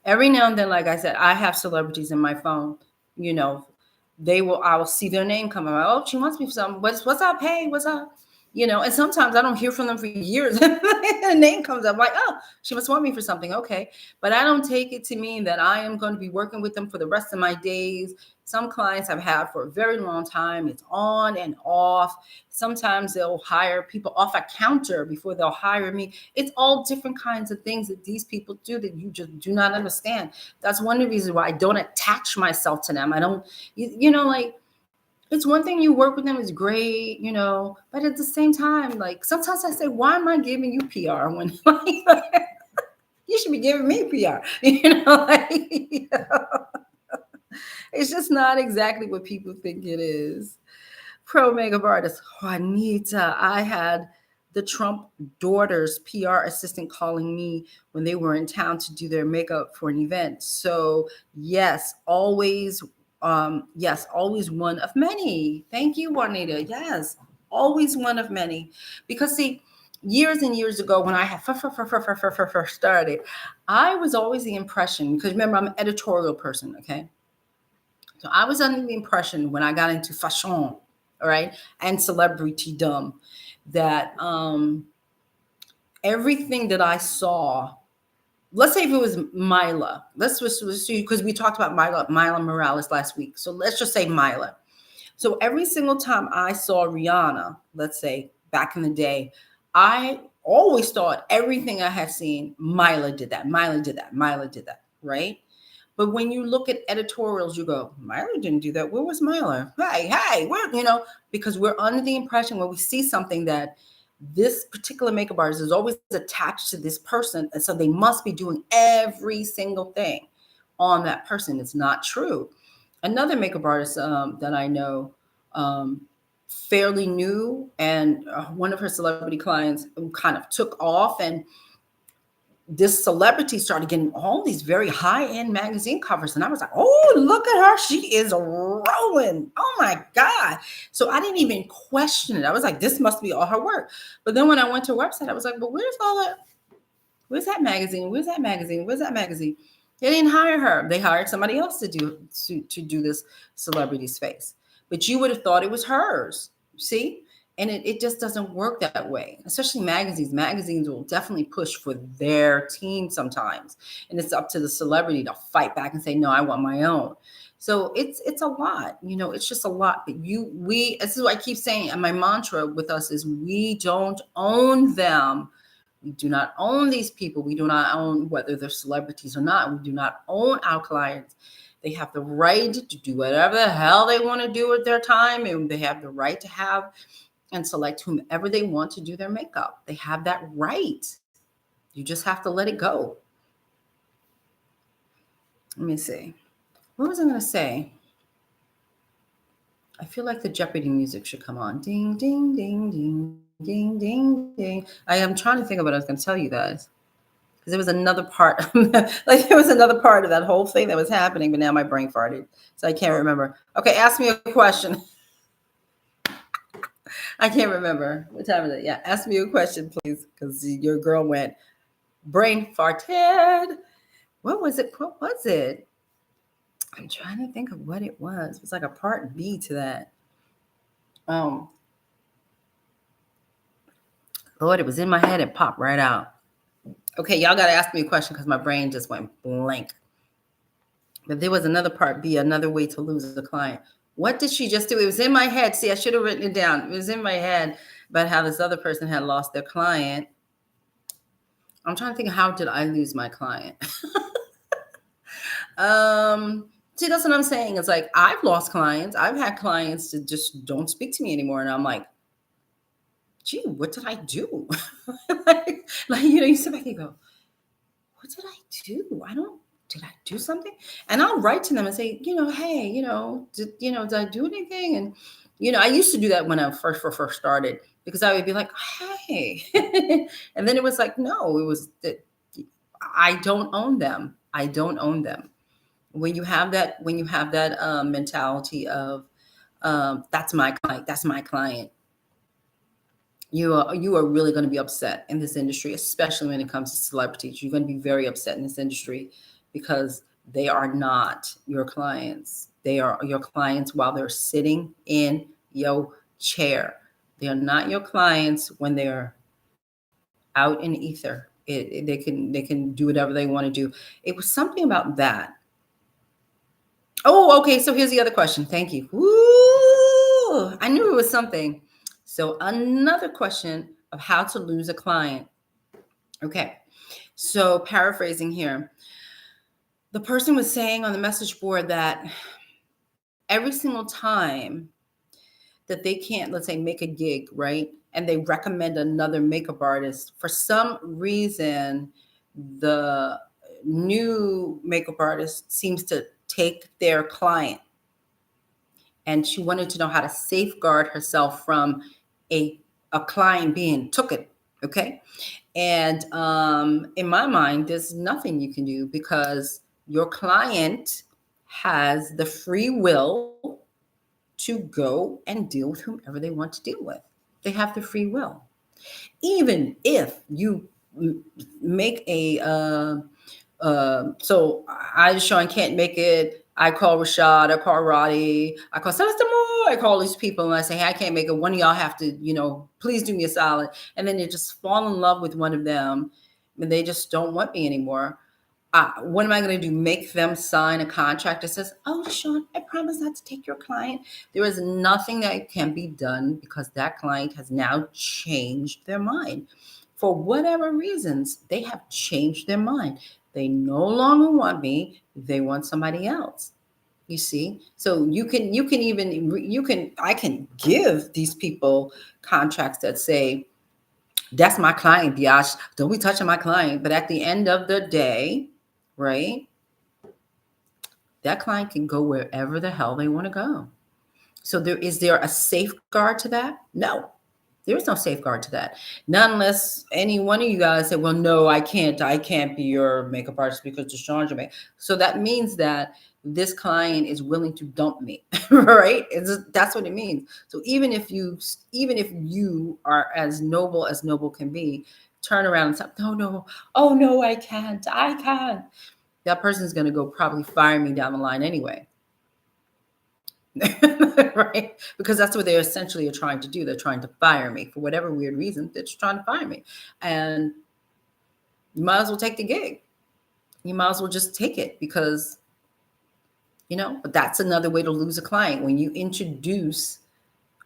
Every now and then, like I said, I have celebrities in my phone, I will see their name come up. Oh, she wants me for something. What's up? Hey, what's up? And sometimes I don't hear from them for years. The name comes up, like, oh, she must want me for something. Okay. But I don't take it to mean that I am going to be working with them for the rest of my days. Some clients I've had for a very long time. It's on and off. Sometimes they'll hire people off a counter before they'll hire me. It's all different kinds of things that these people do that you just do not understand. That's one of the reasons why I don't attach myself to them. I don't, like, it's one thing you work with them is great, but at the same time, like, sometimes I say, why am I giving you PR when you should be giving me PR? It's just not exactly what people think it is. Pro makeup artist Juanita. I had the Trump daughter's PR assistant calling me when they were in town to do their makeup for an event. So yes, always one of many. Thank you, Juanita. Yes, always one of many. Because see, years and years ago when I had first started, I was always the impression, because remember, I'm an editorial person, okay? So I was under the impression when I got into fashion, all right, and celebritydom, that everything that I saw, let's say if it was Mila, let's see, because we talked about Mila Morales last week. So let's just say Mila. So every single time I saw Rihanna, let's say back in the day, I always thought everything I had seen, Mila did that, Mila did that, Mila did that, right? But when you look at editorials, you go, Mila didn't do that. Where was Mila? Hey, where, because we're under the impression when we see something that this particular makeup artist is always attached to this person. And so they must be doing every single thing on that person. It's not true. Another makeup artist that I know, fairly new, and one of her celebrity clients kind of took off, and this celebrity started getting all these very high-end magazine covers. And I was like, oh, look at her. She is rolling. Oh my God. So I didn't even question it. I was like, this must be all her work. But then when I went to her website, I was like, but where's all that? Where's that magazine? Where's that magazine? Where's that magazine? They didn't hire her. They hired somebody else to do this celebrity's face. But you would have thought it was hers. See? And it just doesn't work that way, especially magazines. Magazines will definitely push for their team sometimes. And it's up to the celebrity to fight back and say, no, I want my own. So it's a lot, it's just a lot. But this is what I keep saying. And my mantra with us is we don't own them. We do not own these people. We do not own whether they're celebrities or not. We do not own our clients. They have the right to do whatever the hell they want to do with their time. And they have the right to have and select whomever they want to do their makeup. They have that right. You just have to let it go. Let me see. What was I going to say? I feel like the Jeopardy music should come on. Ding, ding, ding, ding, ding, ding, ding. I am trying to think of what I was going to tell you guys. Because there was another part, there was another part of that whole thing that was happening, but now my brain farted. So I can't remember. Okay, ask me a question. I can't remember. What time is it? Yeah, ask me a question, please, because your girl went brain farted. What was it? What was it? I'm trying to think of what it was. It was like a part B to that. Lord, it was in my head. It popped right out. Okay, y'all got to ask me a question because my brain just went blank. But there was another part B, another way to lose a client. What did she just do? It was in my head. See, I should have written it down. It was in my head about how this other person had lost their client. I'm trying to think, how did I lose my client? See, that's what I'm saying. It's like, I've lost clients. I've had clients that just don't speak to me anymore. And I'm like, gee, what did I do? You sit back and you go, what did I do? Did I do something? And I'll write to them and say, hey, did I do anything? And, I used to do that when I first started, because I would be like, hey, and then it was like, no, it was that I don't own them. I don't own them. When you have that mentality of, that's my client, you are really going to be upset in this industry, especially when it comes to celebrities. You're going to be very upset in this industry because they are not your clients. They are your clients while they're sitting in your chair. They are not your clients when they're out in ether. They can do whatever they want to do. It was something about that. Oh, okay. So here's the other question. Thank you. Woo! I knew it was something. So another question of how to lose a client. Okay. So paraphrasing here, the person was saying on the message board that every single time that they can't, let's say, make a gig, right? And they recommend another makeup artist, for some reason, the new makeup artist seems to take their client. And she wanted to know how to safeguard herself from a client being took it. Okay. And in my mind, there's nothing you can do, because your client has the free will to go and deal with whomever they want to deal with. They have the free will. Even if you make a so I Sean can't make it. I call Rashad, I call Roddy, I call Celeste Moore, I call these people and I say, hey, I can't make it. One of y'all have to, please do me a solid. And then they just fall in love with one of them and they just don't want me anymore. What am I going to do? Make them sign a contract that says, oh, Sean, I promise not to take your client. There is nothing that can be done because that client has now changed their mind. For whatever reasons, they have changed their mind. They no longer want me. They want somebody else. You see? So I can give these people contracts that say, that's my client, Biash. Don't be touching my client. But at the end of the day, right, that client can go wherever the hell they want to go. So is there a safeguard to that? No. There is no safeguard to that. Not unless any one of you guys say, well, no, I can't be your makeup artist because DeShawn's your makeup. So that means that this client is willing to dump me, right? That's what it means. So even if you are as noble can be, turn around and say, no, oh no, I can't. That person's going to go probably fire me down the line anyway. Right? Because that's what they essentially are trying to do. They're trying to fire me for whatever weird reason. They're just trying to fire me. And you might as well take the gig. You might as well just take it because, but that's another way to lose a client. When you introduce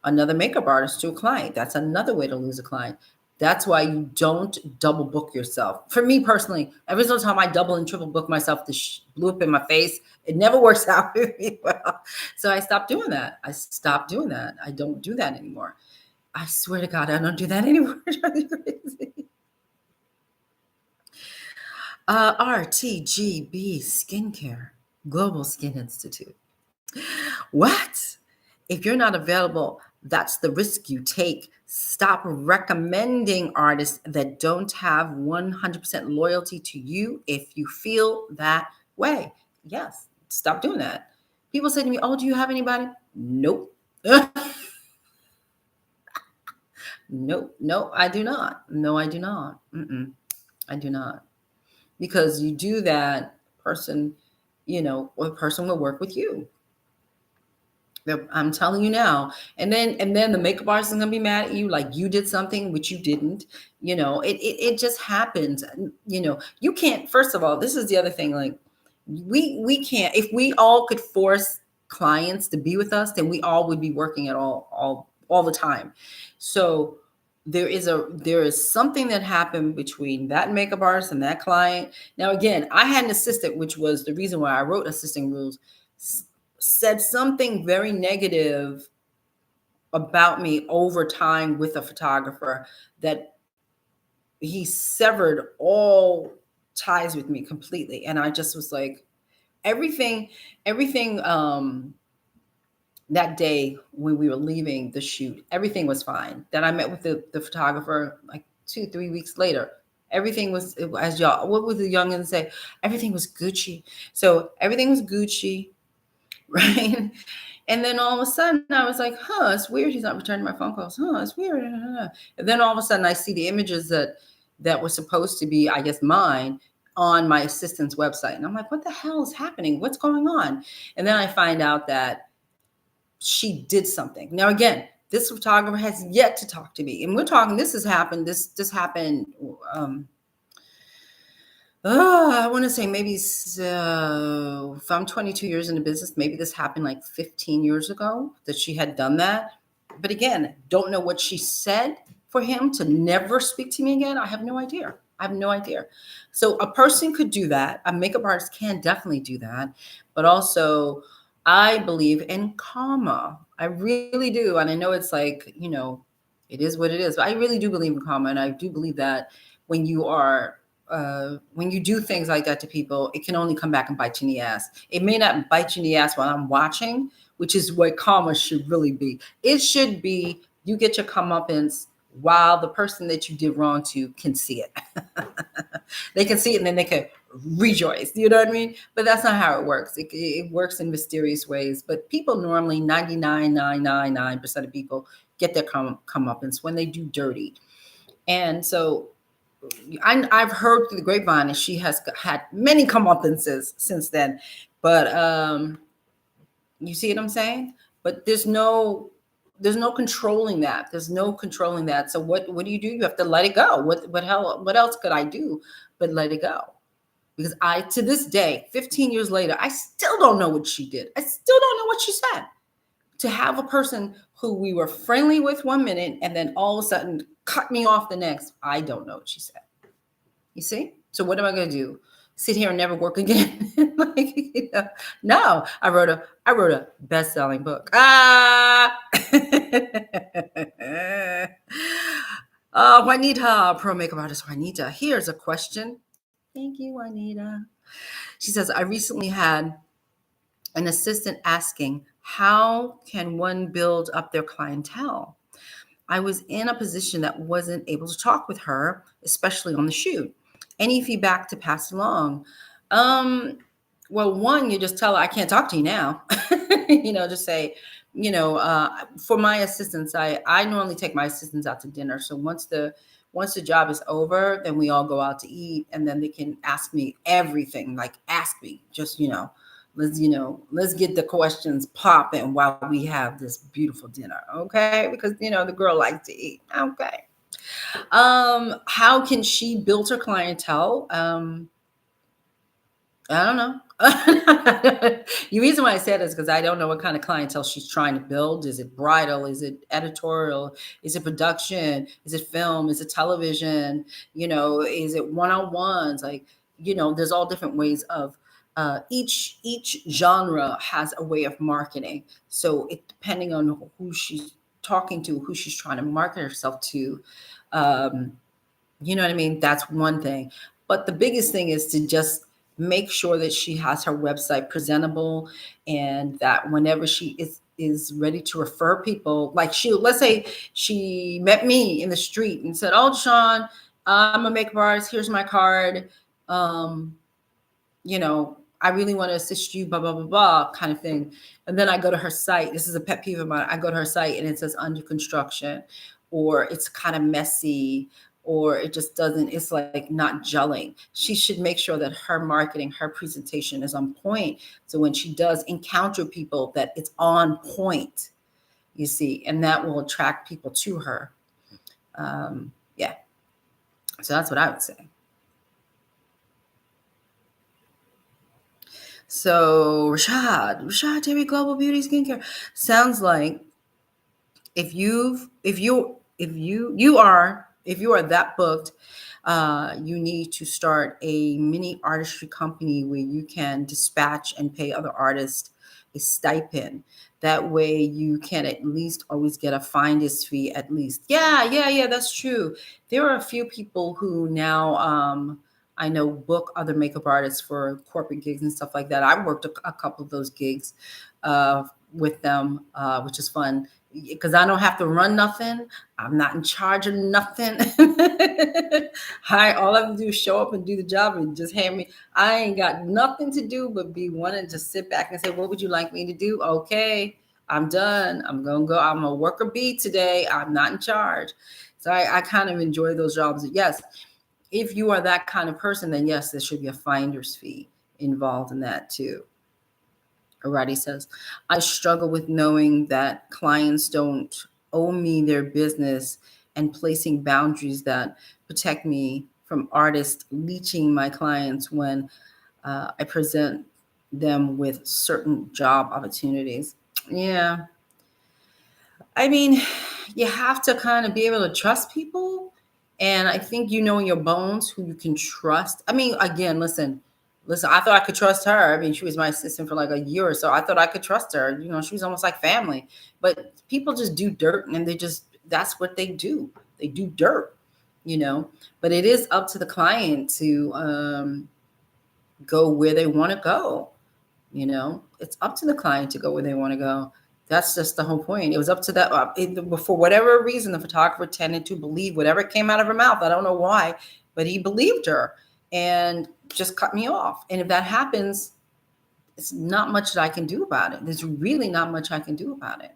another makeup artist to a client, that's another way to lose a client. That's why you don't double book yourself. For me personally, every single time I double and triple book myself, this blew up in my face. It never works out with me well. So I stopped doing that. I don't do that anymore. I swear to God, I don't do that anymore. RTGB Skincare, Global Skin Institute. What? If you're not available, that's the risk you take. Stop recommending artists that don't have 100% loyalty to you if you feel that way. Yes, stop doing that. People say to me, oh, do you have anybody? Nope. Nope. No, I do not. No, I do not. I do not. Because you do that, person, a person will work with you. I'm telling you now. And then the makeup artist is gonna be mad at you, like you did something which you didn't. It just happens. You can't. First of all, this is the other thing. Like we can't. If we all could force clients to be with us, then we all would be working at all the time. So there is something that happened between that makeup artist and that client. Now, again, I had an assistant, which was the reason why I wrote Assisting Rules. Said something very negative about me over time with a photographer that he severed all ties with me completely. And I just was like, everything that day when we were leaving the shoot, everything was fine. Then I met with the photographer like 2-3 weeks later. Everything was, as y'all, what would the youngins say? Everything was Gucci. So everything was Gucci. Right. And then all of a sudden I was like, it's weird. He's not returning my phone calls. It's weird. And then all of a sudden I see the images that were supposed to be, I guess, mine on my assistant's website. And I'm like, what the hell is happening? What's going on? And then I find out that she did something. Now, again, this photographer has yet to talk to me. And we're talking, this happened. I want to say maybe if I'm 22 years in the business, maybe this happened like 15 years ago that she had done that. But again, don't know what she said for him to never speak to me again. I have no idea. So a person could do that. A makeup artist can definitely do that. But also, I believe in karma. I really do. And I know it's like, it is what it is. But I really do believe in karma. And I do believe that when you do things like that to people, it can only come back and bite you in the ass. It may not bite you in the ass while I'm watching, which is what karma should really be. It should be you get your comeuppance while the person that you did wrong to can see it. They can see it and then they can rejoice. You know what I mean? But that's not how it works. It works in mysterious ways. But people normally, 99.999% of people get their comeuppance, when they do dirty. And so I've heard through the grapevine that she has had many comeuppances since then. But you see what I'm saying? But there's no controlling that. There's no controlling that. So what do? You have to let it go. What else could I do but let it go? Because to this day, 15 years later, I still don't know what she did. I still don't know what she said. To have a person who we were friendly with one minute and then all of a sudden cut me off the next, I don't know what she said. You see? So what am I going to do? Sit here and never work again? No, I wrote a best-selling book. Juanita, pro makeup artist Juanita. Here's a question. Thank you, Juanita. She says, I recently had an assistant asking, how can one build up their clientele? I was in a position that wasn't able to talk with her, especially on the shoot. Any feedback to pass along? Well, one, you just tell her, I can't talk to you now. Just say, for my assistants, I normally take my assistants out to dinner. So once the job is over, then we all go out to eat, and then they can ask me everything. Like, ask me, just, let's get the questions popping while we have this beautiful dinner. Okay. Because, the girl likes to eat. Okay. How can she build her clientele? I don't know. The reason why I said is because I don't know what kind of clientele she's trying to build. Is it bridal? Is it editorial? Is it production? Is it film? Is it television? Is it one-on-ones? Like, there's all different ways of each genre has a way of marketing. So it depending on who she's talking to, who she's trying to market herself to. You know what I mean? That's one thing. But the biggest thing is to just make sure that she has her website presentable, and that whenever she is ready to refer people, like let's say she met me in the street and said, oh, DeShawn, I'm a makeup artist. Here's my card. I really want to assist you, blah, blah, blah, blah, kind of thing. And then I go to her site. This is a pet peeve of mine. I go to her site and it says under construction, or it's kind of messy, or it just doesn't, it's like not gelling. She should make sure that her marketing, her presentation is on point. So when she does encounter people, that it's on point, you see, and that will attract people to her. Yeah. So that's what I would say. So Rashad Terry, Global Beauty Skincare. Sounds like if you are that booked, you need to start a mini artistry company where you can dispatch and pay other artists a stipend. That way you can at least always get a finder's fee at least. Yeah, that's true. There are a few people who now I know book other makeup artists for corporate gigs and stuff like that. I worked a couple of those gigs with them, which is fun because I don't have to run nothing. I'm not in charge of nothing. All I have to do is show up and do the job and just hand me. I ain't got nothing to do but be wanting to sit back and say, what would you like me to do? Okay, I'm done. I'm going to go. I'm a worker bee today. I'm not in charge. So I kind of enjoy those jobs. Yes. If you are that kind of person, then yes, there should be a finder's fee involved in that too. Arati says, I struggle with knowing that clients don't owe me their business and placing boundaries that protect me from artists leeching my clients when I present them with certain job opportunities. Yeah. I mean, you have to kind of be able to trust people. And I think in your bones who you can trust. I mean, again, listen, I thought I could trust her. I mean, she was my assistant for like a year or so. I thought I could trust her. She was almost like family. But people just do dirt, and that's what they do. They do dirt, But it is up to the client to go where they want to go. It's up to the client to go where they want to go. That's just the whole point. It was up to that. For whatever reason, the photographer tended to believe whatever came out of her mouth. I don't know why, but he believed her and just cut me off. And if that happens, it's not much that I can do about it. There's really not much I can do about it.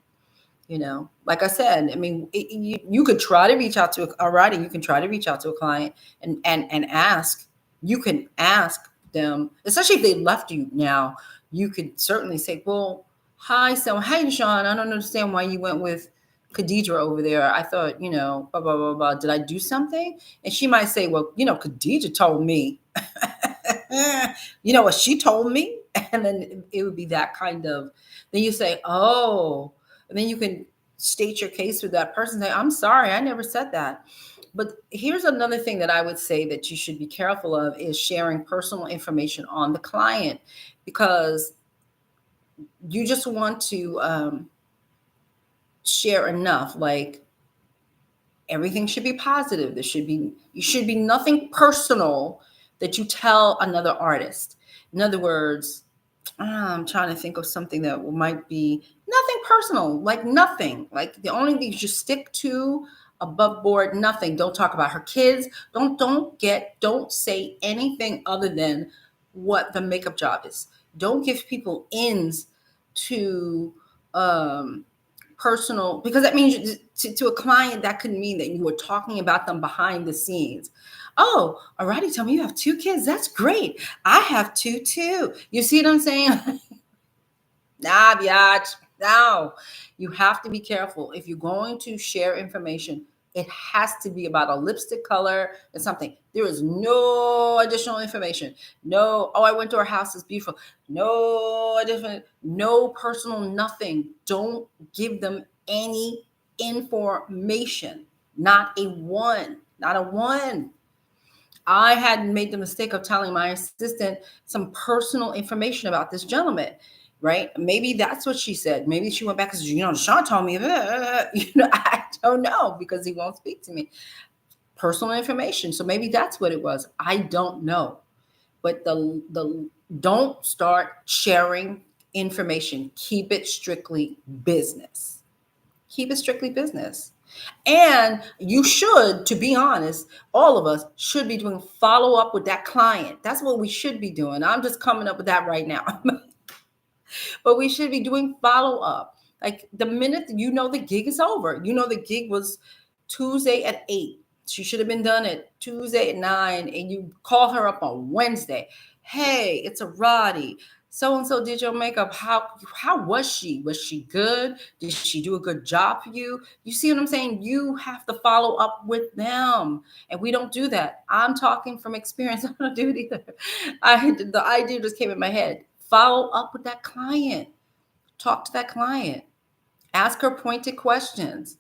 Like I said, I mean, you could try to reach out to you can try to reach out to a client and ask. You can ask them, especially if they left you now. You could certainly say, well, hi, so hey, DeShawn, I don't understand why you went with Khadija over there. I thought, blah, blah, blah, blah. Did I do something? And she might say, well, Khadija told me. You know what she told me? And then it would be that kind of, then you say, oh, and then you can state your case with that person. Say, I'm sorry, I never said that. But here's another thing that I would say that you should be careful of is sharing personal information on the client, because you just want to share enough. Like, everything should be positive. You should be nothing personal that you tell another artist. In other words, I'm trying to think of something that might be nothing personal, like nothing. Like, the only thing you just stick to above board, nothing. Don't talk about her kids. Don't say anything other than what the makeup job is. Don't give people ins to personal, because that means to a client that could mean that you were talking about them behind the scenes. Oh, alrighty, tell me you have 2 kids. That's great. I have 2 too. You see what I'm saying? Nah, biatch. No, you have to be careful. If you're going to share information, it has to be about a lipstick color and something. There is no additional information. No, oh, I went to her house, it's beautiful. No personal nothing. Don't give them any information. Not a one. I had made the mistake of telling my assistant some personal information about this gentleman, right? Maybe that's what she said. Maybe she went back and said, DeShawn told me, I don't know, because he won't speak to me. Personal information. So maybe that's what it was. I don't know. But the don't start sharing information. Keep it strictly business. Keep it strictly business. And you should, to be honest, all of us should be doing follow up with that client. That's what we should be doing. I'm just coming up with that right now. But we should be doing follow up. Like, the minute the gig is over, the gig was Tuesday at 8. She should have been done at Tuesday at 9, and you call her up on Wednesday. Hey, it's a Roddy. So-and-so did your makeup. How was she? Was she good? Did she do a good job for you? You see what I'm saying? You have to follow up with them. And we don't do that. I'm talking from experience. I don't do it either. The idea just came in my head. Follow up with that client. Talk to that client. Ask her pointed questions.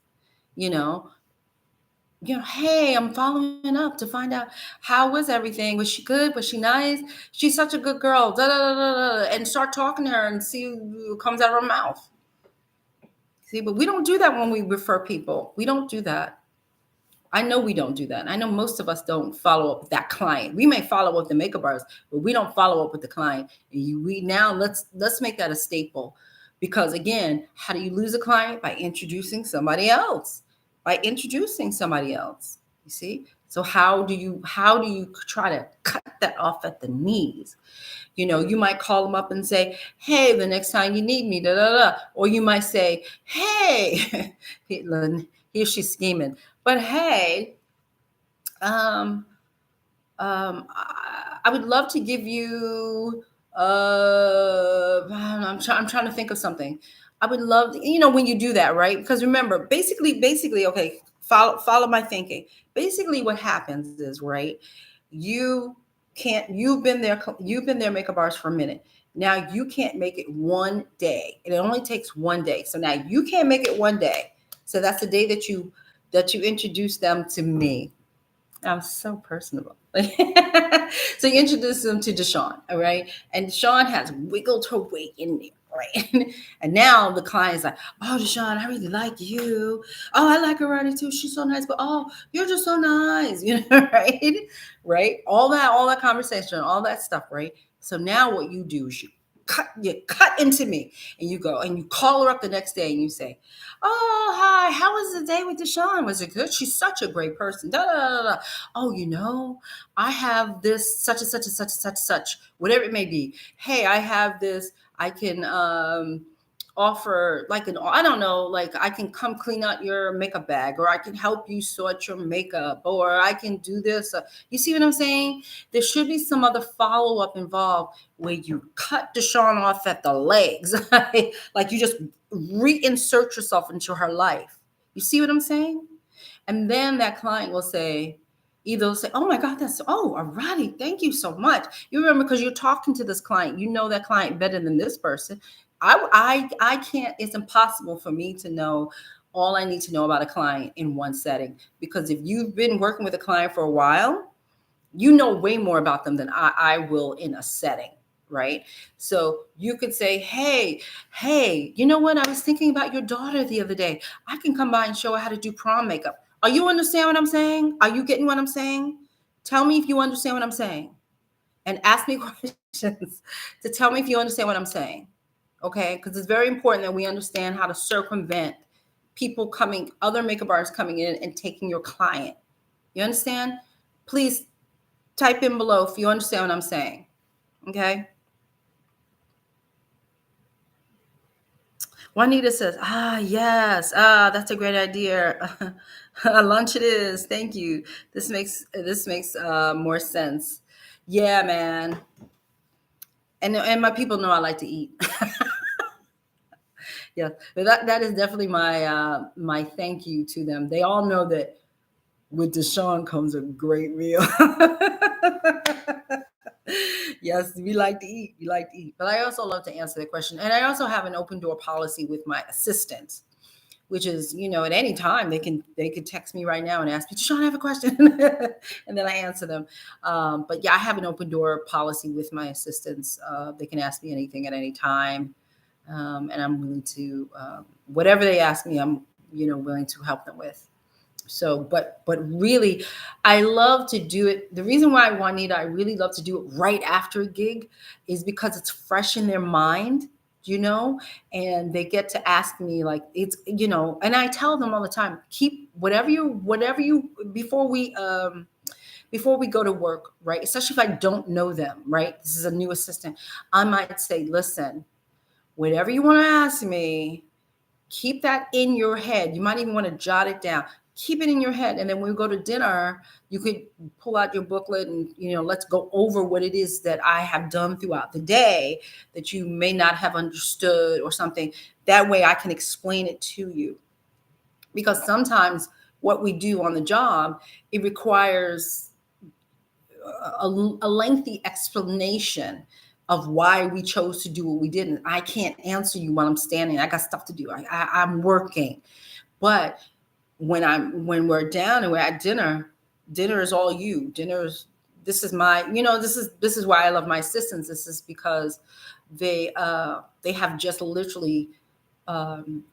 Hey, I'm following up to find out, how was everything? Was she good? Was she nice? She's such a good girl. Da, da, da, da, da, and start talking to her and see what comes out of her mouth. See, but we don't do that when we refer people. We don't do that. I know we don't do that. I know most of us don't follow up with that client. We may follow up with the makeup artist, but we don't follow up with the client. Let's make that a staple, because again, how do you lose a client? By introducing somebody else. You see? So how do you try to cut that off at the knees? You might call them up and say, hey, the next time you need me, da da da. Or you might say, hey, here she's scheming. But hey, I would love to give you. I'm trying to think of something. I would love, when you do that, right? Because remember, basically, okay, follow my thinking. Basically, what happens is, right, you've been their makeup artist for a minute. Now you can't make it one day. It only takes one day. So now you can't make it one day. So that's the day that you introduce them to me. I'm so personable. So you introduce them to DeShawn, all right? And DeShawn has wiggled her way in there, right? And now the client's like, oh, DeShawn, I really like you. Oh, I like her already too. She's so nice. But oh, you're just so nice, right? Right? All that conversation, all that stuff, right? So now what you do is you cut into me, and you go and you call her up the next day and you say, oh, hi, how was the day with DeShawn? Was it good? She's such a great person. Da, da, da, da. Oh, I have this such and such and such and such, whatever it may be. Hey, I have this. I can offer like I don't know, like I can come clean out your makeup bag, or I can help you sort your makeup, or I can do this. You see what I'm saying? There should be some other follow-up involved where you cut DeShawn off at the legs, like you just reinsert yourself into her life. You see what I'm saying? And then that client will say, either they'll say, oh my God, alrighty, thank you so much. You remember, because you're talking to this client, you know that client better than this person. I can't, it's impossible for me to know all I need to know about a client in one setting, because if you've been working with a client for a while, you know way more about them than I will in a setting, right? So you could say, hey, you know what? I was thinking about your daughter the other day. I can come by and show her how to do prom makeup. Are you understand what I'm saying? Are you getting what I'm saying? Tell me if you understand what I'm saying, and ask me questions to tell me if you understand what I'm saying. Okay? Because it's very important that we understand how to circumvent people coming, other makeup artists coming in and taking your client. You understand? Please type in below if you understand what I'm saying. Okay? Juanita says, yes, that's a great idea. Lunch it is. Thank you. This makes more sense. Yeah, man. And my people know I like to eat. Yeah, but that is definitely my thank you to them. They all know that with DeShawn comes a great meal. Yes, we like to eat. We like to eat. But I also love to answer the question. And I also have an open door policy with my assistants, which is, at any time they could text me right now and ask me, DeShawn, I have a question. And then I answer them. But yeah, I have an open door policy with my assistants. They can ask me anything at any time. And I'm willing to, whatever they ask me, I'm, willing to help them with. So, but really, I love to do it. The reason why, Juanita, I really love to do it right after a gig is because it's fresh in their mind, and they get to ask me, like, it's, and I tell them all the time, keep whatever you, before we go to work, right? Especially if I don't know them, right? This is a new assistant. I might say, listen, whatever you want to ask me, keep that in your head. You might even want to jot it down. Keep it in your head. And then when we go to dinner, you could pull out your booklet and, let's go over what it is that I have done throughout the day that you may not have understood or something. That way I can explain it to you. Because sometimes what we do on the job, it requires a lengthy explanation of why we chose to do what we did. And I can't answer you while I'm standing. I got stuff to do. I'm working. But when we're down and we're at dinner is all you. This is my, this is why I love my assistants. This is because they have just literally, sometimes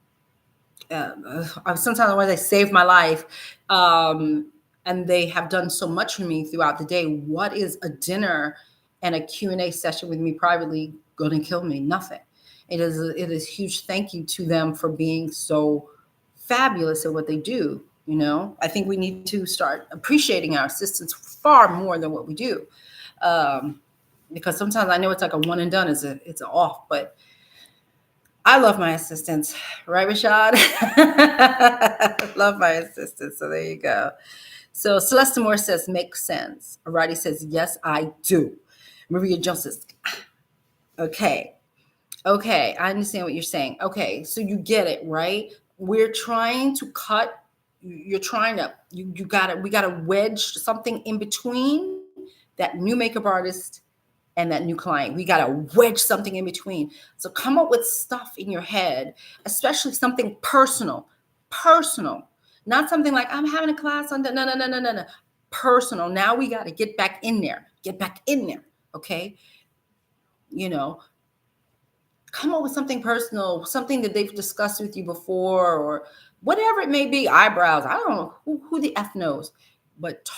when they save my life, and they have done so much for me throughout the day. What is a dinner and a Q&A session with me privately going to kill me? Nothing. It is huge thank you to them for being so fabulous at what they do. I think we need to start appreciating our assistants far more than what we do, because sometimes I know it's like a one and done. It's an off, but I love my assistants, right, Rashad? Love my assistants. So there you go. So Celeste Moore says, makes sense. Arati says, yes, I do. Maria Jones says, okay, I understand what you're saying. Okay, so you get it, right? We're trying to cut. We gotta wedge something in between that new makeup artist and that new client. We got to wedge something in between. So come up with stuff in your head, especially something personal, not something like I'm having a class on, no. Personal. Now we got to get back in there. Okay. Come up with something personal, something that they've discussed with you before, or whatever it may be, eyebrows. I don't know who the F knows, but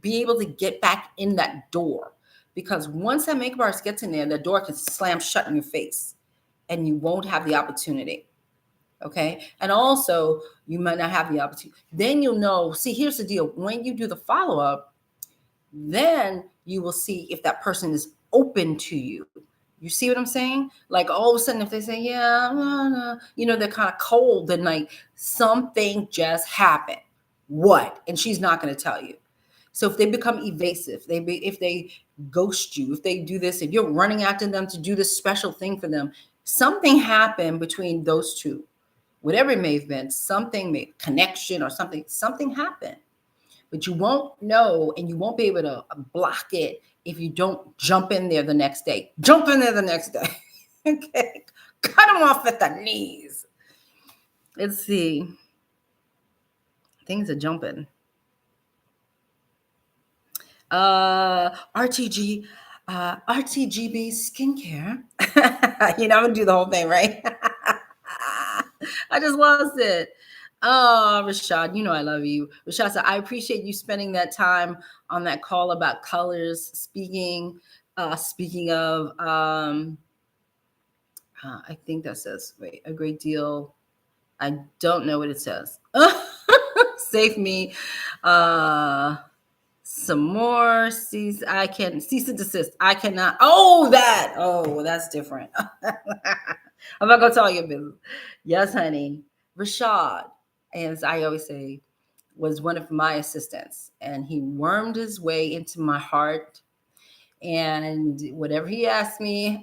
be able to get back in that door. Because once that makeup artist gets in there, the door can slam shut in your face and you won't have the opportunity. Okay. And also you might not have the opportunity. Then you'll know, see, here's the deal. When you do the follow-up, then you will see if that person is open to you. You see what I'm saying? Like all of a sudden, if they say, yeah, no, no, they're kind of cold, then like something just happened. What? And she's not going to tell you. So if they become evasive, if they ghost you, if they do this, if you're running after them to do this special thing for them, something happened between those two. Whatever it may have been, something made connection or something happened. But you won't know and you won't be able to block it if you don't jump in there the next day. Jump in there the next day. Okay. Cut them off at the knees. Let's see. Things are jumping. RTGB skincare. I'm gonna do the whole thing, right? I just lost it. Oh, Rashad, I love you. Rashad said, I appreciate you spending that time on that call about colors. Speaking of, I think that says, wait, a great deal. I don't know what it says. Save me. Some more. Cease and desist. I cannot. Oh, that's different. I'm not gonna tell you business. Yes, honey. Rashad, as I always say, was one of my assistants, and he wormed his way into my heart. And whatever he asked me,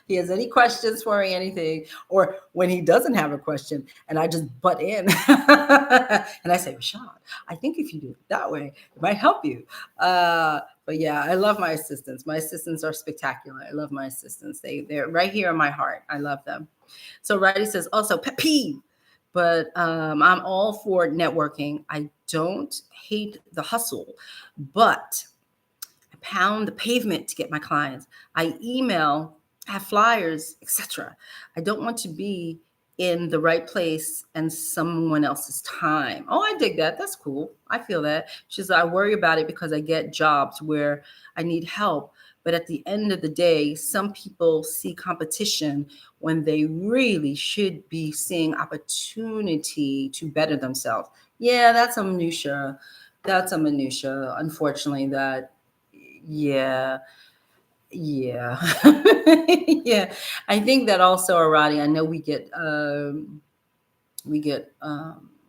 he has any questions for me, anything, or when he doesn't have a question and I just butt in and I say, Rashad, I think if you do it that way, it might help you. But yeah, I love my assistants. My assistants are spectacular. I love my assistants. They're right here in my heart. I love them. So Roddy says, also pet peeve, but I'm all for networking. I don't hate the hustle, but pound the pavement to get my clients. I email, have flyers, etc. I don't want to be in the right place and someone else's time. Oh, I dig that. That's cool. I feel that. She says, I worry about it because I get jobs where I need help. But at the end of the day, some people see competition when they really should be seeing opportunity to better themselves. Yeah, that's a minutia. Unfortunately, yeah. Yeah. Yeah. I think that also, Arati, I know we get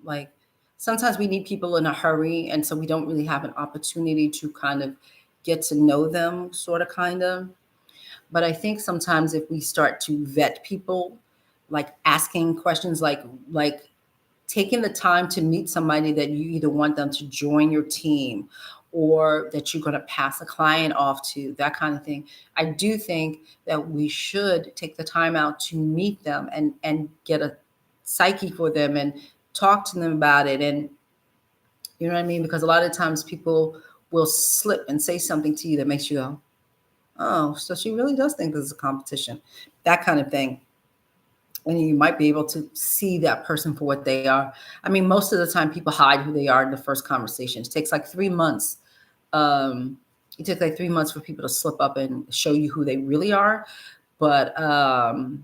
like sometimes we need people in a hurry. And so we don't really have an opportunity to kind of get to know them, sort of, kind of. But I think sometimes if we start to vet people, like asking questions like taking the time to meet somebody that you either want them to join your team or that you're going to pass a client off to, that kind of thing. I do think that we should take the time out to meet them and get a psyche for them and talk to them about it. And you know what I mean? Because a lot of times people will slip and say something to you that makes you go, oh, so she really does think this is a competition, that kind of thing. And you might be able to see that person for what they are. I mean, most of the time people hide who they are in the first conversation. It takes like 3 months. It takes like 3 months for people to slip up and show you who they really are. But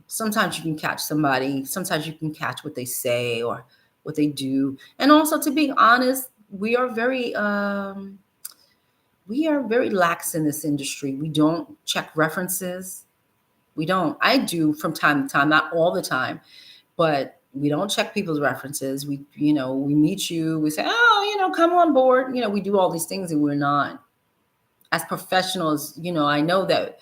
sometimes you can catch somebody. Sometimes you can catch what they say or what they do. And also, to be honest, we are very lax in this industry. We don't check references. We don't. I do from time to time, not all the time, but we don't check people's references. We meet you, we say, oh, come on board. We do all these things, and we're not as professionals. I know that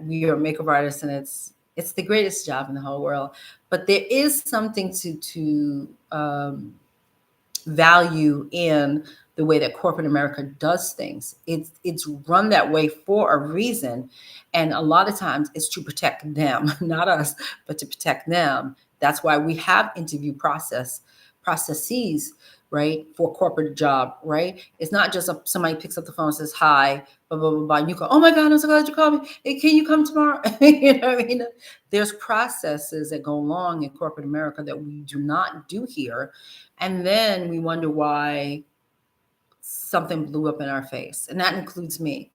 we are makeup artists, and it's the greatest job in the whole world. But there is something to value in the way that corporate America does things. It's run that way for a reason. And a lot of times it's to protect them, not us, but to protect them. That's why we have interview processes, right, for a corporate job, right? It's not just somebody picks up the phone and says, hi, blah, blah, blah, blah. And you go, oh my God, I'm so glad you called me. Hey, can you come tomorrow? You know what I mean? There's processes that go along in corporate America that we do not do here. And then we wonder why something blew up in our face. And that includes me.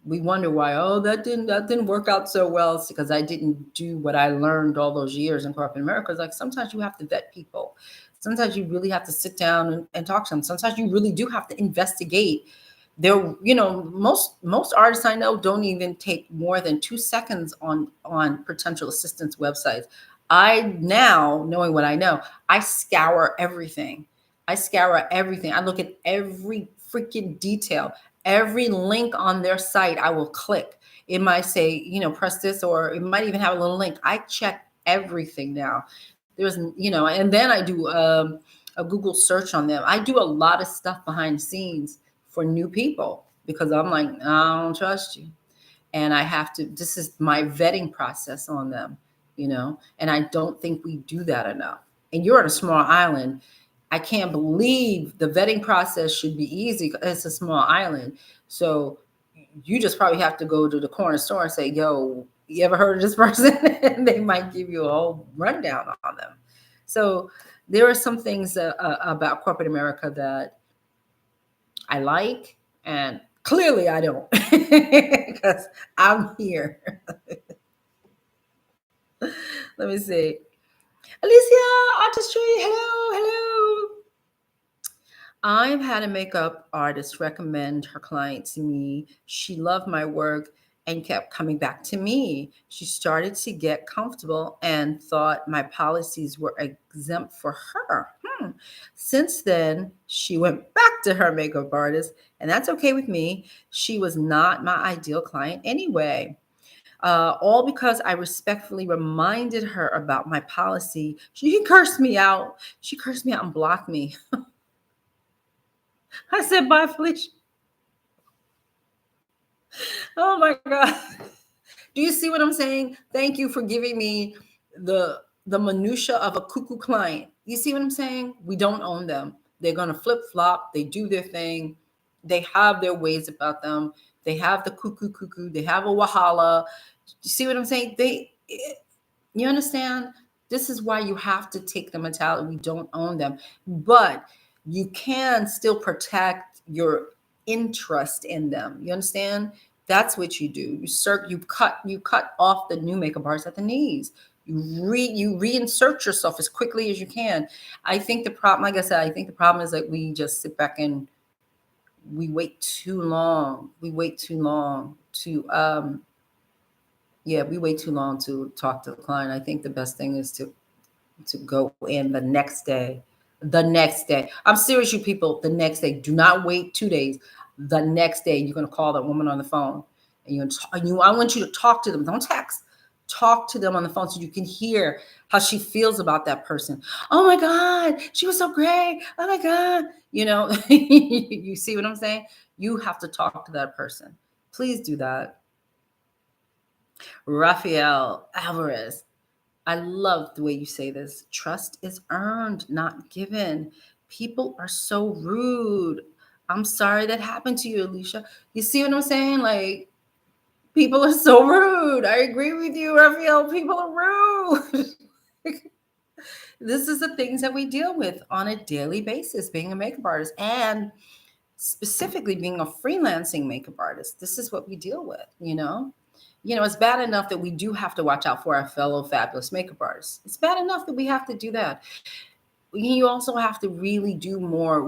We wonder why, that didn't work out so well. It's because I didn't do what I learned all those years in corporate America. It's like sometimes you have to vet people. Sometimes you really have to sit down and talk to them. Sometimes you really do have to investigate There, you know, most artists I know don't even take more than 2 seconds on potential assistance websites. I now, knowing what I know, I scour everything. I scour everything. I look at every freaking detail, every link on their site. I will click. It might say, you know, press this, or it might even have a little link. I check everything now. There's, you know, and then I do a Google search on them. I do a lot of stuff behind the scenes for new people because I'm like, I don't trust you. And I have to, this is my vetting process on them, you know, and I don't think we do that enough. And you're on a small island. I can't believe the vetting process should be easy. It's a small island. So you just probably have to go to the corner store and say, yo, you ever heard of this person? And they might give you a whole rundown on them. So there are some things about corporate America that I like, and clearly I don't, because I'm here. Let me see. Alicia, artistry, hello, hello. I've had a makeup artist recommend her client to me. She loved my work and kept coming back to me. She started to get comfortable and thought my policies were exempt for her. Since then, she went back to her makeup artist, and that's okay with me. She was not my ideal client anyway. All because I respectfully reminded her about my policy. She cursed me out. She cursed me out and blocked me. I said, bye, Felicia. Oh my God. Do you see what I'm saying? Thank you for giving me the minutia of a cuckoo client. You see what I'm saying? We don't own them. They're gonna flip flop. They do their thing. They have their ways about them. They have the cuckoo. They have a wahala. You see what I'm saying? You understand? This is why you have to take the mentality. We don't own them, but you can still protect your interest in them. You understand? That's what you do. You cut off the new makeup artists at the knees. You reinsert yourself as quickly as you can. I think the problem, like I said, I think the problem is that we just sit back and we wait too long. We wait too long to we wait too long to talk to the client. I think the best thing is to go in the next day. The next day. I'm serious, you people. The next day. Do not wait 2 days. The next day, you're gonna call that woman on the phone, and I want you to talk to them. Don't text. Talk to them on the phone so you can hear how she feels about that person. Oh my God, she was so great. Oh my God. You know, you see what I'm saying? You have to talk to that person. Please do that. Rafael Alvarez. I love the way you say this. Trust is earned, not given. People are so rude. I'm sorry that happened to you, Alicia. You see what I'm saying? Like, people are so rude. I agree with you, Raphael. People are rude. This is the things that we deal with on a daily basis, being a makeup artist, and specifically being a freelancing makeup artist. This is what we deal with, you know? You know, it's bad enough that we do have to watch out for our fellow fabulous makeup artists. It's bad enough that we have to do that. You also have to really do more.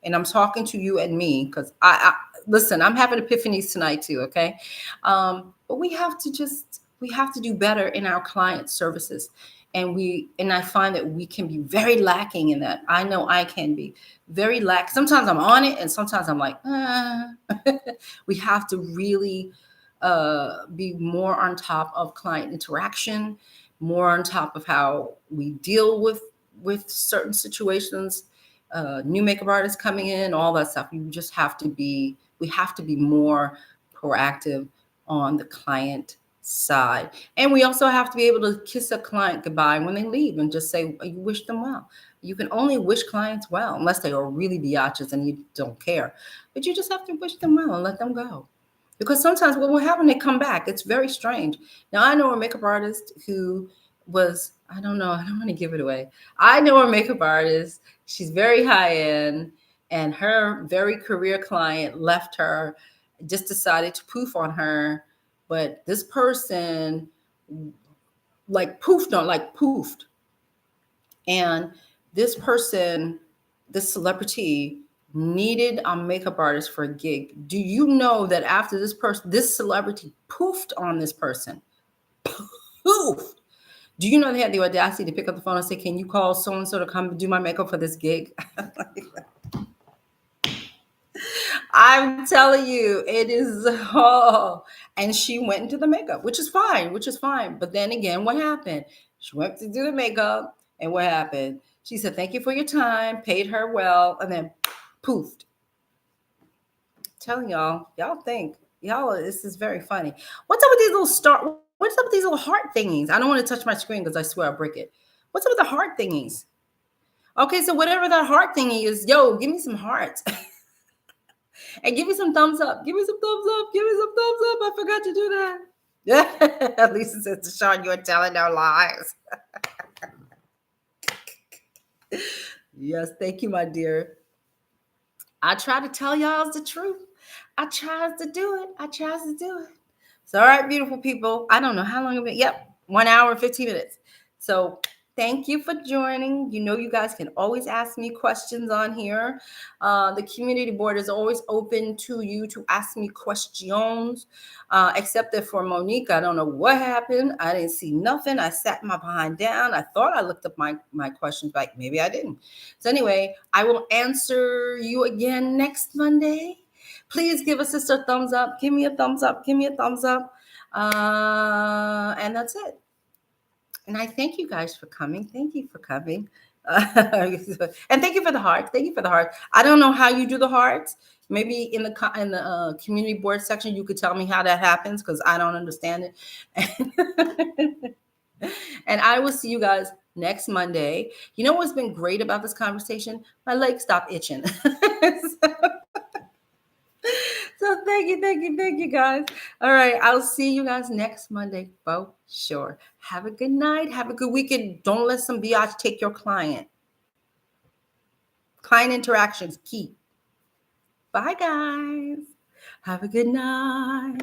And I'm talking to you and me, because I listen, I'm having epiphanies tonight too, okay? But we have to do better in our client services. And I find that we can be very lacking in that. I know I can be very lack. Sometimes I'm on it, and sometimes I'm like, we have to really be more on top of client interaction, more on top of how we deal with certain situations, new makeup artists coming in, all that stuff. We have to be more proactive on the client side. And we also have to be able to kiss a client goodbye when they leave and just say, you wish them well. You can only wish clients well, unless they are really biatches and you don't care. But you just have to wish them well and let them go. Because sometimes what will happen, they come back. It's very strange. Now, I know a makeup artist who was, I don't know, I don't want to give it away. I know a makeup artist. She's very high end, and her very career client left her, just decided to poof on her. But this person poofed. And this person, this celebrity, needed a makeup artist for a gig. Do you know that after this celebrity poofed on this person? Poof. Do you know they had the audacity to pick up the phone and say, "Can you call so and so to come do my makeup for this gig?" I'm telling you, it is. Oh, and she went into the makeup, which is fine, which is fine. But then again, what happened? She went to do the makeup, and what happened? She said, "Thank you for your time," paid her well, and then poofed. Telling y'all think y'all this is very funny. What's up with these little star? What's up with these little heart thingies? I don't want to touch my screen because I swear I'll break it. What's up with the heart thingies? Okay, so whatever that heart thingy is, yo, give me some hearts. And give me some thumbs up. Give me some thumbs up. Give me some thumbs up. I forgot to do that. Yeah. Lisa says, DeShawn, you are telling no lies. Yes, thank you, my dear. I try to tell y'all the truth. I tries to do it. I tries to do it. So, all right, beautiful people. I don't know how long it's been. Yep, 1 hour and 15 minutes. So, thank you for joining. You know, you guys can always ask me questions on here. The community board is always open to you to ask me questions, except that for Monique, I don't know what happened. I didn't see nothing. I sat my behind down. I thought I looked up my questions, but maybe I didn't. So, anyway, I will answer you again next Monday. Please give a sister a thumbs up. Give me a thumbs up. Give me a thumbs up. And that's it. And I thank you guys for coming. Thank you for coming. And thank you for the heart. Thank you for the heart. I don't know how you do the hearts. Maybe in the community board section, you could tell me how that happens because I don't understand it. And I will see you guys next Monday. You know what's been great about this conversation? My legs stopped itching. So thank you, guys. All right, I'll see you guys next Monday for sure. Have a good night. Have a good weekend. Don't let some biatch take your client. Client interactions key. Bye, guys. Have a good night.